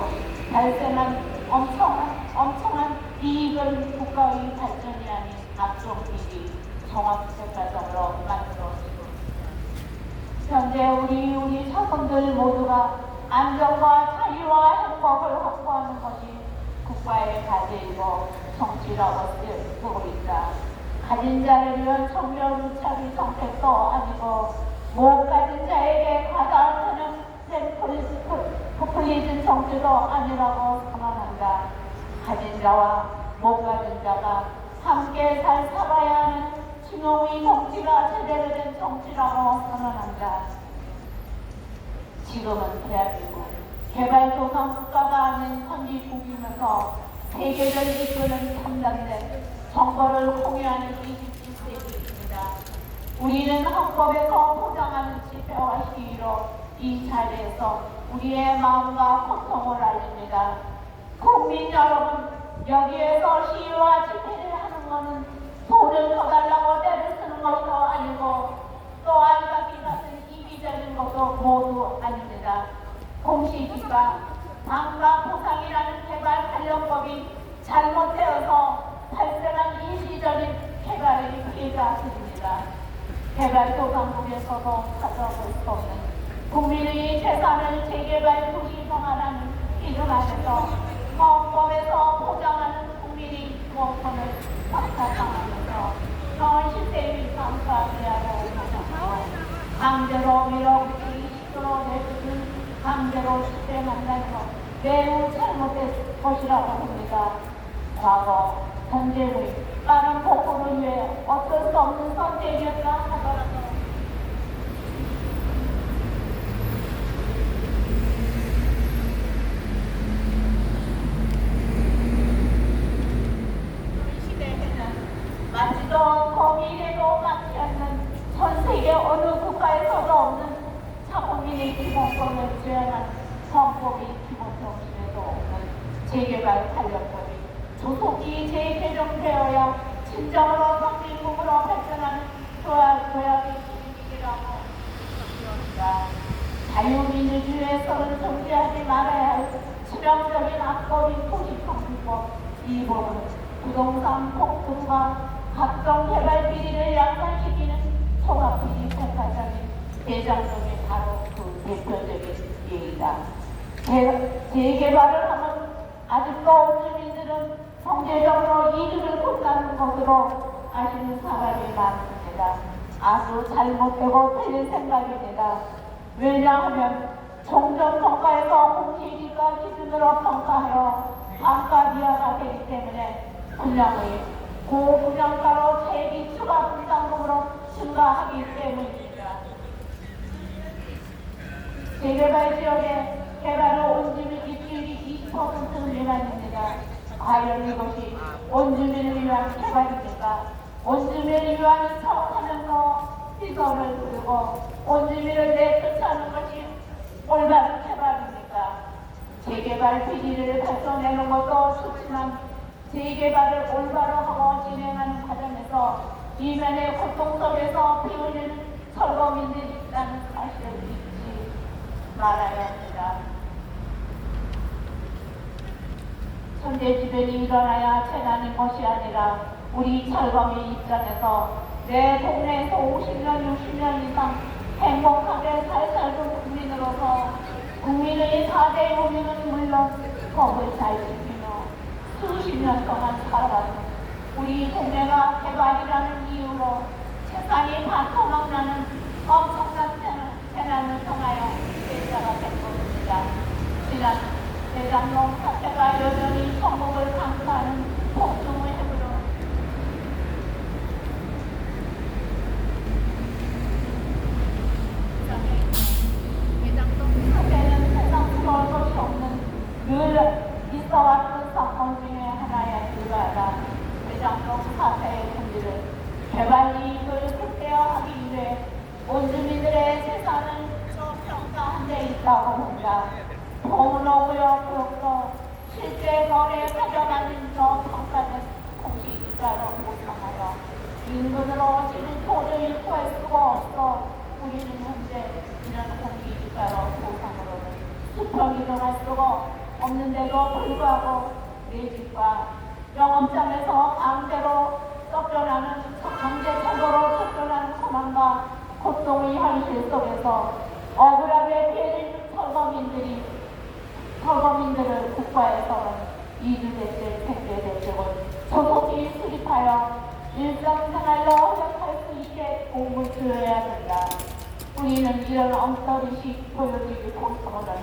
발생한 엄청난 이익은 국가의 발전이 아닌 악종 이익이 종합백과점으로 만들어지고 현재 우리 자손들 모두가 안정과 자유와 행복을 확보하는 것이 국가의 과제이고 정치라고 쓰고 있다. 가진 자를 위한 청렴무차비 정책도 아니고 못 가진 자에게 과다하는 포퓰리즘 정치도 아니라고 선언한다. 가진 자와 못 가진 자가 함께 잘 살아야 하는 중용의 정치가 제대로 된 정치라고 선언한다. 지금은 대한민국 개발도상 국가가 아닌 선진국이면서 세계를 이끄는 첨단된 정보를 공유하는 21세기입니다. 우리는 헌법에서 보장하는 집회와 시위로 이 자리에서 우리의 마음과 고통을 알립니다. 국민 여러분, 여기에서 시위와 집회를 하는 것은 돈을 더 달라고 때를 쓰는 것도 아니고 또 알박기 같은 이기적인 것도 모두 아닙니다. 공시지가 방과 보상이라는 개발 관련법이 잘못되어서 발생한 일시적인 개발의 피해자들입니다. 개발도상국에서도 가져볼 수 없는 국민의 재산을 재개발 도시 방안하는 기준 안에서 헌법에서 보장하는 국민의 기본권을 박탈당하면서 현실세의 감사해야로 하셨고 강제로 밀어붙이기 시도로 내주는 강제로 실행한다는 것 매우 잘못된 것이라고 봅니다. 과거 현재의 빠른 복구를 위해 어쩔 수 없는 선택이었다 하더라도 맞지도 않고 미래도 맞지 않는 전 세계 어느 국가에서도 없는 자국민의 기본권을 제한한 헌법의 기본 정신에도 없는 재개발 관련법이 조속히 재개정되어야 진정으로 선진국으로 발전하는 조약의 기준이라고 생각합니다. 자유민주주의에서는 존재하지 말아야 할 치명적인 악법인 도시정비법 이 법은 부동산 폭등과 각종 개발 비리를 양산시키는 종합비리 평가장인 대장동이 바로 그 대표적인 예이다. 재개발을 하면 아직도 주민들은 경제적으로 이득을 본다는 것으로 아시는 사람이 많습니다. 아주 잘못되고 틀린 생각입니다. 왜냐하면 종전평가에서 공시지가 기준으로 평가하여 반가비화가 되기 때문에 분양의 고분양가로 세비 추가 분담금으로 증가하기 때문입니다. 재개발 지역의 개발 후 원주민 입주율이 20% 미만입니다. 과연 이것이 원주민을 위한 개발입니까? 원주민을 위한 사업하면서 시설을 부르고 원주민을 내쫓아하는 것이 올바른 개발입니까? 재개발 비리를 발전내는 것도 좋지만 재개발을 올바로 하고 진행하는 과정에서 이면의 고통 속에서 피울리는 철거민들이 있다는 사실을 잊지 말아야 합니다. 천재지변이 일어나야 재난인 것이 아니라 우리 철거민 입장에서 내 동네에서 50년, 60년 이상 행복하게 잘 살던 국민으로서 국민의 4대 의무는 물론 법을 잘 지키며 수십 년 동안 살아왔는 우리 동네가 개발이라는 이유로 세상이 반토막 나는 엄청난 재난을 통하여 피해자가 된 것입니다. 지난 대장동 사태가 여전히 전국을 강타하는 폭풍의 핵으로 사회의 품질을 개발 이익을 극대화하기 위해 온 주민들의 재산을 평가한 데 있다고 봅니다. 보문호구역으로서 실제 거래에 가져가는 저 평가는 공시지가로 구성하여 인근으로 지는 토지를 구할 수가 없어 우리는 현재 이런 공시지가로 구성으로는 수평이 들어갈 수가 없는데도 불구하고 내 집과 영업장에서 강제로 쫓겨나는 강제적으로 쫓겨나는 고난과 고통의 현실 속에서 억울하게 피해를 입는 철거민들을 국가에서는 이주대책, 생계대책을 조속히 수립하여 일상생활로 협력할 수 있게 도움을 주어야 된다. 우리는 이런 엉터리식 보여주기 공통으로는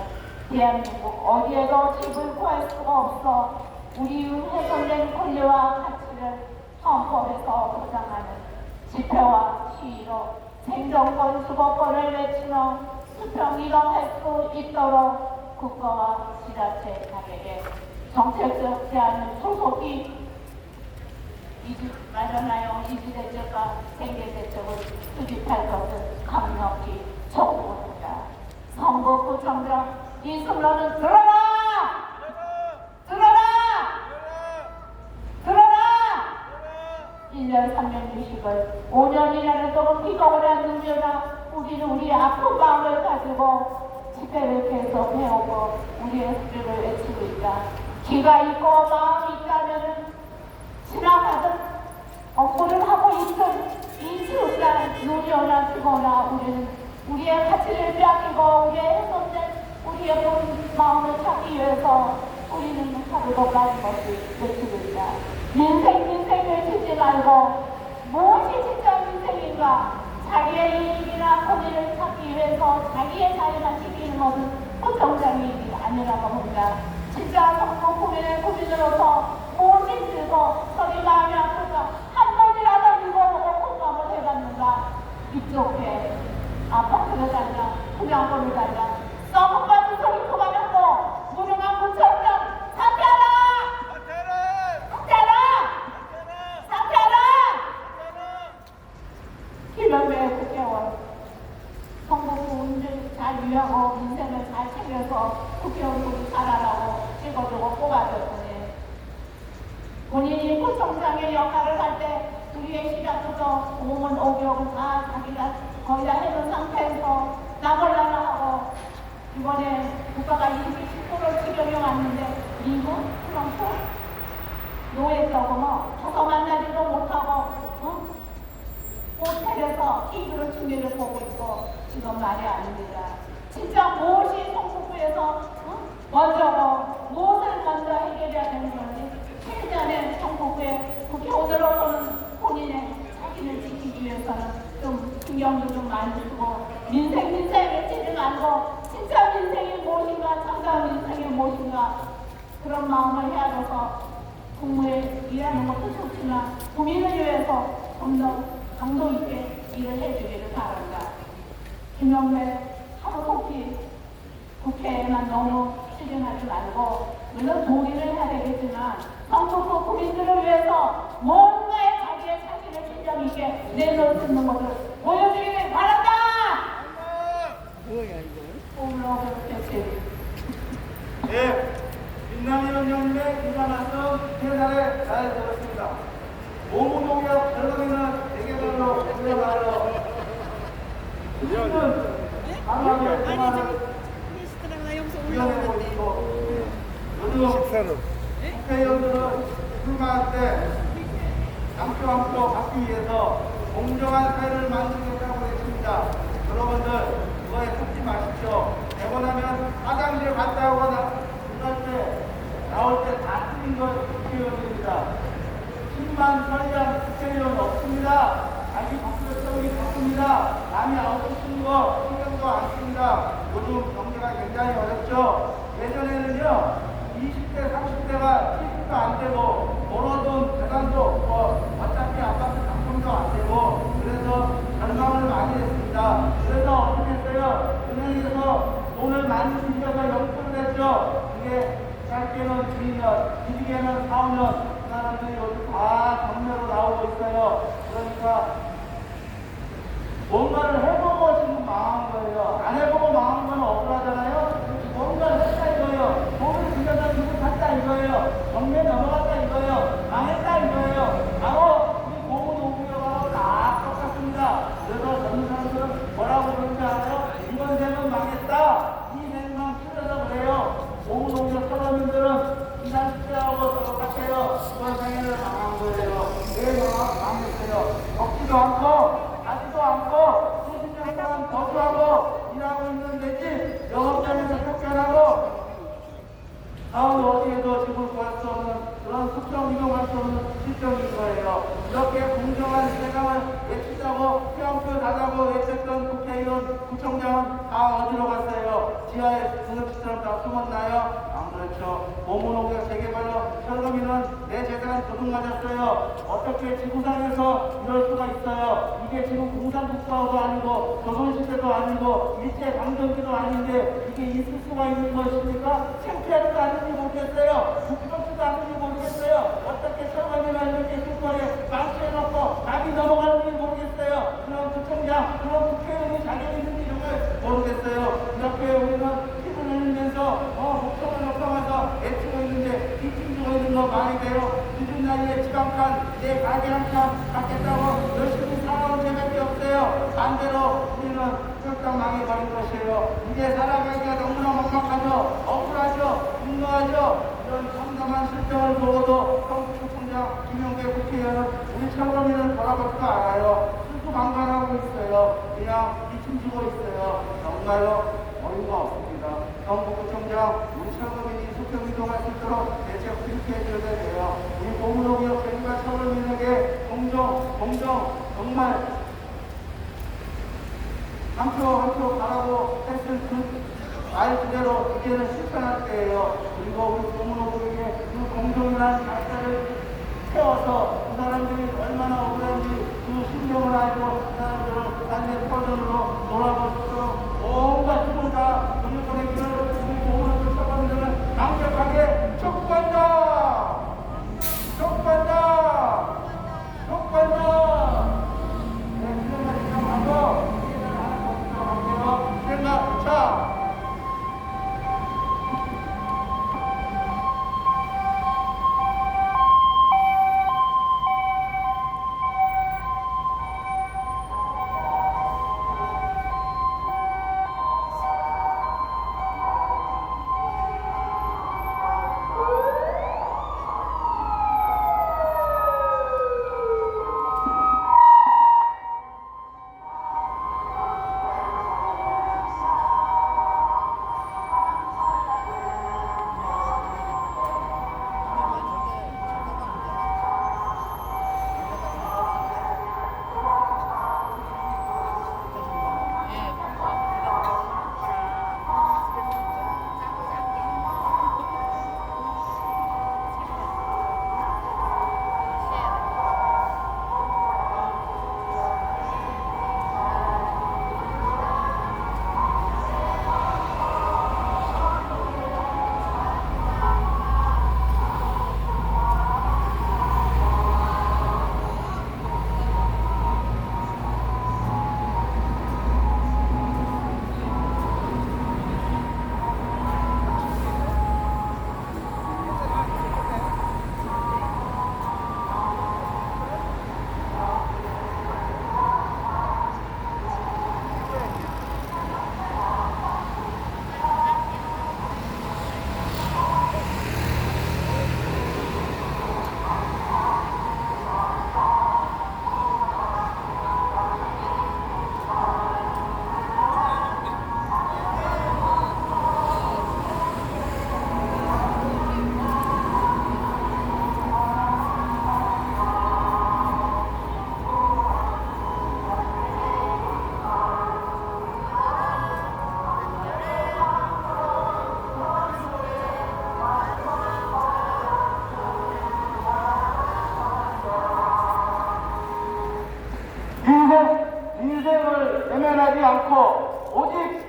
대한민국 어디에도 집을 구할 수가 없어 우리의 훼손된 권리와 가치를 헌법에서 보장하는 집회와 시위로 생존권, 주거권을 외치며 수평 이뤄낼 수 있도록 국가와 지자체 가게에 정책적 제안을 조속히 마련하여 이주대책과 생계대책을 수립할 것을 강력히 촉구합니다. 선거구청장 이승로는 들어라! 들어라! 들어라! 1년 3년 주식을 5년이라는 동안 기동을 한 누려나 우리는 우리의 아픈 마음을 가지고 집회를 계속 해오고 우리의 수주를 외치고 있다. 기가 있고 마음이 있다면 지나가듯 업무를 하고 있던 이 지옥가 누려나 죽거나 우리는 우리의 가치를 빼앗기고 우리의 훼손된 우리의 본 마음을 찾기 위해서 우리는 하루도 많은 것을 외치고 있다. 민생을 주지 말고 무엇이 진짜 민생인가? 자기의 이익이나 권리를 찾기 위해서 자기의 자유만 지키는 것은 보통적인 일이 아니라고 봅니다. 진짜 성공 국민으로서 무엇이 들고 저리 마음이 아픈가? 한 번이라도 이거 공감을 해봤는가? 이쪽에 아파트를 달라, 분양권을 달라, 썩은 같은 소리 그만하고 무능한 구청장 사퇴하라! 김영배 국회의원 성북군을 잘 위하고 민생을 잘 챙겨서 국회의원들이 잘하라고 찍어주고 뽑아줬더니 본인이 구청장의 역할을 할 때 우리의 시작부터 5원 5개억은 다 자기가 거의 다 해놓은 상태에서 나몰라라 하고 이번에 국가가 20% 지정해 왔는데 미국, 트럼프, 노예적으로 뭐 가서 만나지도 못하고 호텔에서 TV로 중계를 보고 있고 지금 말이 아닙니다. 진짜 무엇이 성북구에서 먼저고 무엇을 먼저 해결해야 되는 건지 최대한의 성북구의 국회의원으로서는 본인의 자기를 지키기 위해서는 좀 신경도 좀 많이 쓰고 민생을 치지 말고 진짜 민생이 무엇인가 참다운 민생이 무엇인가 그런 마음을 헤아려서 국무에 일하는 것도 좋지만 국민을 위해서 좀 더 강도 있게 일을 해주기를 바랍니다. 김영배 하루 속히 국회에만 너무 출연하지 말고 물론 도리를 해야 되겠지만 성북구 국민들을 위해서 뭔가에 자기의 자신을 진정 있게 내놓을 수 있는 것을 보여주기를 바란다! 뭐야 이거? 오늘로 그렇게 네, 민남이 원장님의 인사 말씀 회사에 잘 들었습니다. 오무농협 결국에는 대개별로 운영하러 지금 강하게 동안을 미스트랑 나 여기서 위원회고 올라오는데 있고 요즘 국회의원들은 출마할 때 당표 받기 위해서 공정한 사회를 만들겠다고 했습니다. 여러분들 그거에 속지 마십시오. 되고 나면 화장실 갔다 오거나 그럴 때 나올 때 다 틀린 건 국회의원입니다. 10만 설량 국회의원 없습니다. 자기 박수성이 바쁩니다. 남이 아웃시키는 거 신경도 안 씁니다. 요즘 경제가 굉장히 어렵죠. 예전에는요 20대 30대가 70도 안 되고 벌어둔 재산도 없고 어차피 아파트 당첨도 안 되고 그래서 절망을 많이 했습니다. 그래서 어떻게 했어요? 은행에서 돈을 많이 빌려서 영수를 했죠. 이게 짧게는 2년, 길게는 4, 5년 그 사람들이 요즘 다 경매로 나오고 그러니까 뭔가를 해보고 지금 망한 거예요. 안 해보고 망한 건 억울하잖아요. 뭔가를 했다 이거예요. 돈을 들여서 기분 탔다 이거예요. 정면 넘어갔다 이거예요. 망했다 이거예요. 바로 우리 고무노무역하고 다 똑같습니다. 그래서 젊은 사람들은 뭐라고 그러는지 알아요? 이번 생은 망했다. 이 생만 틀려서 그래요. 고무노무역 사람들은 이산 숙제하고 똑같아요. 이번 생에는 망한 거예요. 왜 망했어요? 먹지도 않고 하지도 않고 수십 년 동안 거주하고 일하고 있는 데지 영업장에서 쫓겨나고 다음 어디에도 집을 구할 수 없는 그런 숙성 이동할 수 없는 실정인 거예요. 이렇게 공정한 세상을 외치자고 표현표 달라고 외쳤던 국회의원, 구청장은 다 어디로 갔어요? 지하에 그것처럼 다 숨었나요? 안 그렇죠. 고무농약 재개발로 철거민은 내 재산 도둑 맞았어요. 어떻게 지구상에서 이럴 수가 있어요? 이게 지금 공산국가도 아니고 조선시대도 아니고 일제 강점기도 아닌데 이게 있을 수가 있는 것입니까? 창피하지도 않은지 모르겠어요. 부끄럽지도 않은지 모르겠어요. 어떻게 철거민을 이렇게 술거리에 망치해놓고 답이 넘어가는지 모르겠어요. 그런 구청장, 그런 국회의원이 자격이 있는지 정말 모르겠어요. 이렇게 우리는 피를 흘리면서 목청을 높여가서 애치고 있는데 뒤집지고 있는 거 말이 돼요. 늦은 나이에 집 한 칸, 내 가게 한 칸 갖겠다고 열심히 살아온 재밖에 없어요. 반대로 우리는 쫄딱 망해버린 것이에요. 이제 살아가기가 너무나 막막하죠. 억울하죠. 분노하죠. 이런 참담한 실정을 보고도 성북구청장 김용배 국회의원은 우리 철거민을 돌아볼 줄 알아요. 수수방관하고 있어요. 그냥 뒤춤지고 있어요. 정말로 어이가 없습니다. 경북구청장 우리 철거민이 수평이동할 수 있도록 대책 필수해줘야 돼요. 우리 고무노무역 재개발 철거민에게 공정 정말 한 표 가라고 했을 말 그대로 이제는 실천할 때예요. 그리고 우리 고무노무역의 그 공정이라는 갈대를 태워서 그 사람들이 얼마나 억울한지 그 심정을 알고 그 사람들을 삶의 터전으로 돌아볼 수 있도록 온갖 힘을 다 돌려보내기를 우리 고무노무역 사람들은 강력하게 촉구한다! 촉구한다! 촉구한다! 네, 이런 말씀 하고 이해를 하는 것으로 할게요. 생각, 자! 인생을 외면하지 않고 오직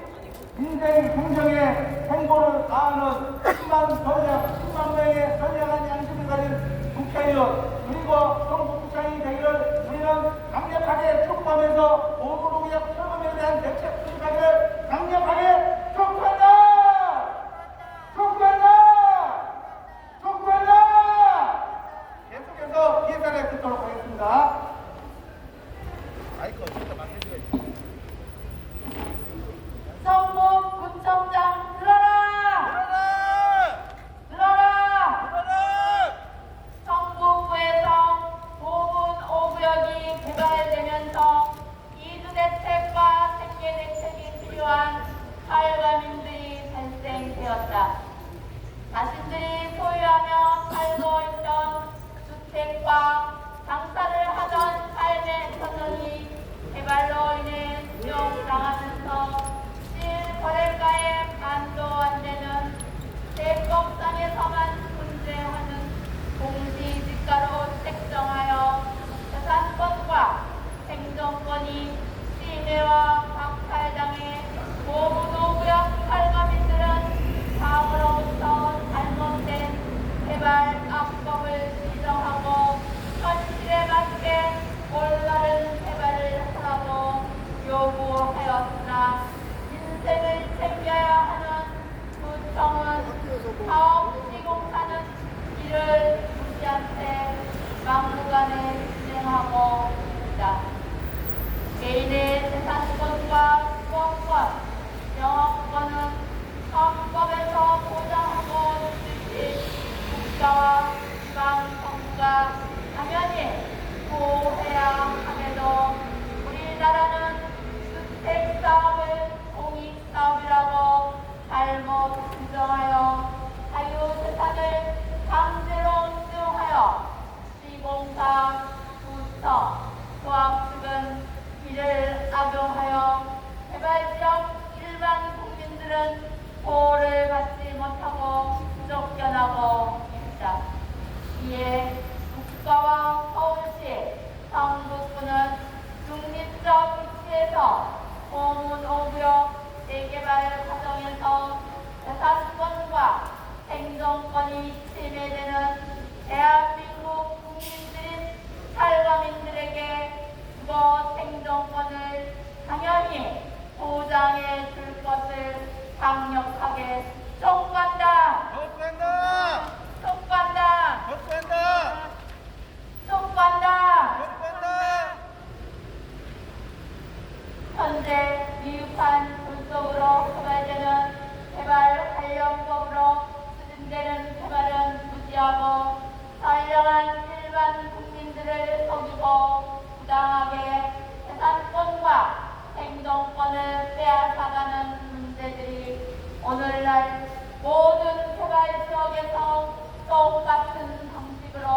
인생 긍정의 행보를 다하는 10만 명의 선량한 양심을 가진 국회의원 그리고 성북구청이 되기를 우리는 올바른 개발을 하라고 요구하였으나 인생을 챙겨야 하는 구청은 사업시공사는 이를 무시한 채 막무가내 진행하고 있다. 개인의 재산권과 수업권, 영업권은 헌법에서 보장하고 있듯이 국가와 지방 정부가 당연히 보호해야 함에도 우리나라는 주택사업을 공익사업이라고 잘못 규정하여 자유재산을 강제로 인정하여 시공사, 구청, 소학 측은 이를 악용하여 개발지역 일반 국민들은 보호를 받지 못하고 쫓겨나고 있다. 이에 국가와 서울시, 성북구는 중립적 위치에서 공문 5구역 재개발 과정에서 재산권과 행정권이 침해되는 대한민국 국민들인 살거민들에게 주거 행정권을 당연히 보장해 줄 것을 강력하게 촉구한다. 촉구한다. 촉구한다. 촉구한다. 촉구한다. 촉구한다. 현재 미흡한 불속으로 개발되는 개발 관련법으로 추진되는 개발은 무시하고 선량한 일반 국민들을 속이고 부당하게 재산권과 행정권을 빼앗아가는 문제들이 오늘날 모든 개발 지역에서 똑같은 방식으로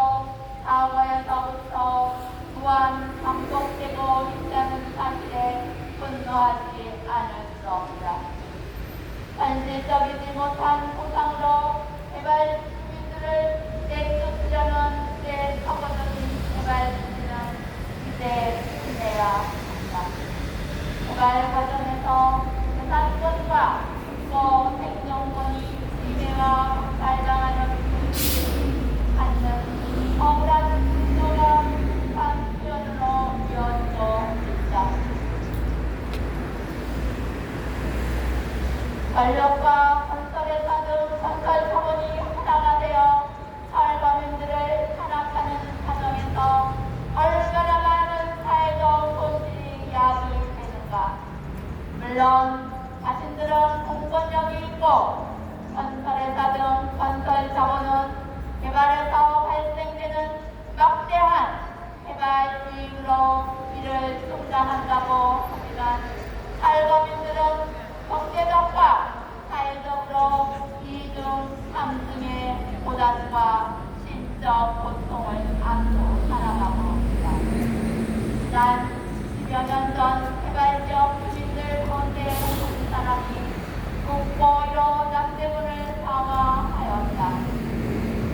과거에서부터 또한 반복되고 있다는 사실에 분노하지 않을 수 없다. 현실적이지 못한 보상으로 개발 주민들을 내쫓으려는 내 사고적인 개발 주민은 이제 끝내야 한다. 개발 과정에서 재산권과 주거 행정권이 침해와 박탈당하는 분들이 갖는 억울한 분노가 한 표현으로 이어지고 있다. 권력과 건설회사 등 건설 자본이 하나가 되어 살거민들을 탄압하는 과정에서 얼마나 많은 사회적 손실이 야기되는가. 물론 자신들은 공권력이 있고 건설회사 등 건설 자본은 개발에서 발생되는 막대한 개발 이익으로 이를 충당한다고 하지만 살거민들은 경제적과 사회적으로 이중 삼중의 고단과 심적 고통을 안고 살아가고 있다. 난 10여 년 전 개발지역 주민들 가운데 한 사람이 국보 1호 남대문을 방화하였다.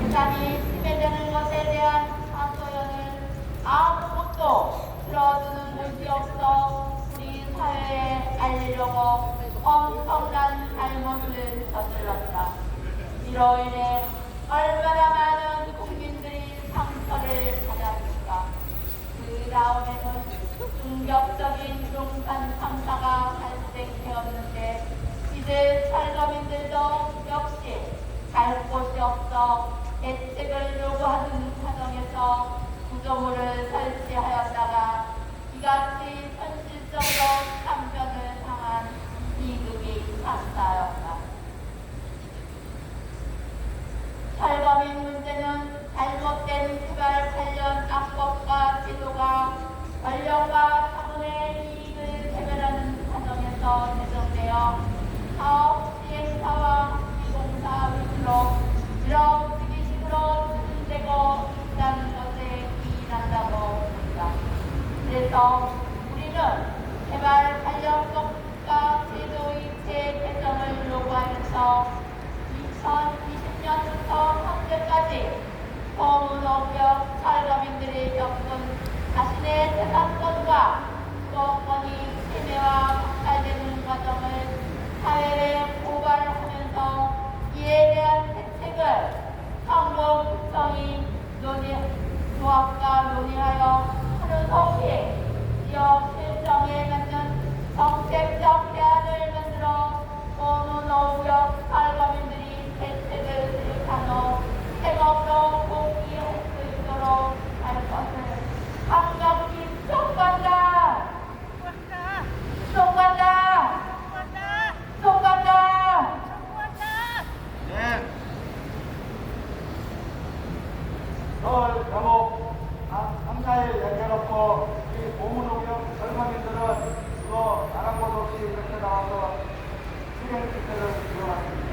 재산이 침해되는 것에 대한 하소연을 아무것도 들어주는 곳이 없어 우리 사회에 알리려고 엄청난 잘못을 저질렀다. 이로 인해 얼마나 많은 국민들이 상처를 받았을까. 그 다음에는 충격적인 부동산 참사가 발생되었는데 이들 살거민들도 역시 갈 곳이 없어 대책을 요구하는 과정에서 구조물을 설치하였다가 이같이 현실적으로 참변을 당한 비극이 발생하였다. 살거민 문제는 잘못된 개발 관련 악법과 제도가 권력과 자본의 이익을 개발하는 과정에서 제정되어 사업 시행사와 시공사 위주로 밀어붙이기식으로 추진되고 있다는 것에 기인한다고 봅니다. 그래서 우리는 개발 관련법과 제도의 재개정을 요구하면서 2020년부터 현재까지 서문호구역 살거민들이 겪은 자신의 재산권과 주거권이 침해와 박탈되는 과정을 사회에 고발하면서 이에 대한 대책을 성북구청이 조합과 논의하여 하는 통계, 지역 실정에 맞는 정책적 대안을 만들어 어느 노구역 살거민들이 대책을 수립한 후 생업도 공기 할수 있도록 할 것을 강력히 촉구한다. 촉구한다. 촉구한다. 네. 서울 대목 3, 4일 연결놓고 이 고문오경 젊은이들은 그거 나간 곳 없이 이렇게 나와서 수경 집회를 이어갔습니다.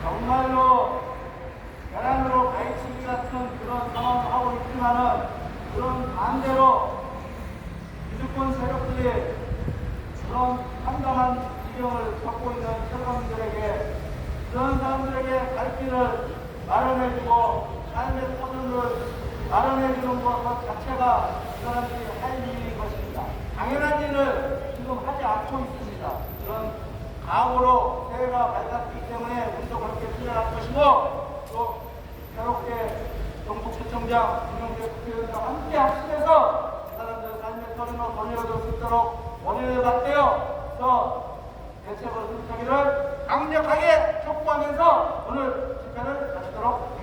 정말로 계란으로 가해치기 같은 그런 상황을 하고 있지만은 그런 반대로 기득권 세력들이 그런 참담한 지경을 겪고 있는 철거민들에게 그런 사람들에게 갈 길을 마련해주고 삶의 터전을 마련해주는 것 자체가 이 사람들이 할 일인 것입니다. 당연한 일을 지금 하지 않고 있습니다. 그런 각오로 새해가 밝았기 때문에 우리도 그렇게 수행할 것이고 또 새롭게 정부구청장, 김영재 국회의원과 함께 합심해서 이 사람들 삶의 터전을 돌려줄 수 있도록 원인을 맞대어 대책을 수립하기를 강력하게 촉구하면서 오늘 집회를 마치도록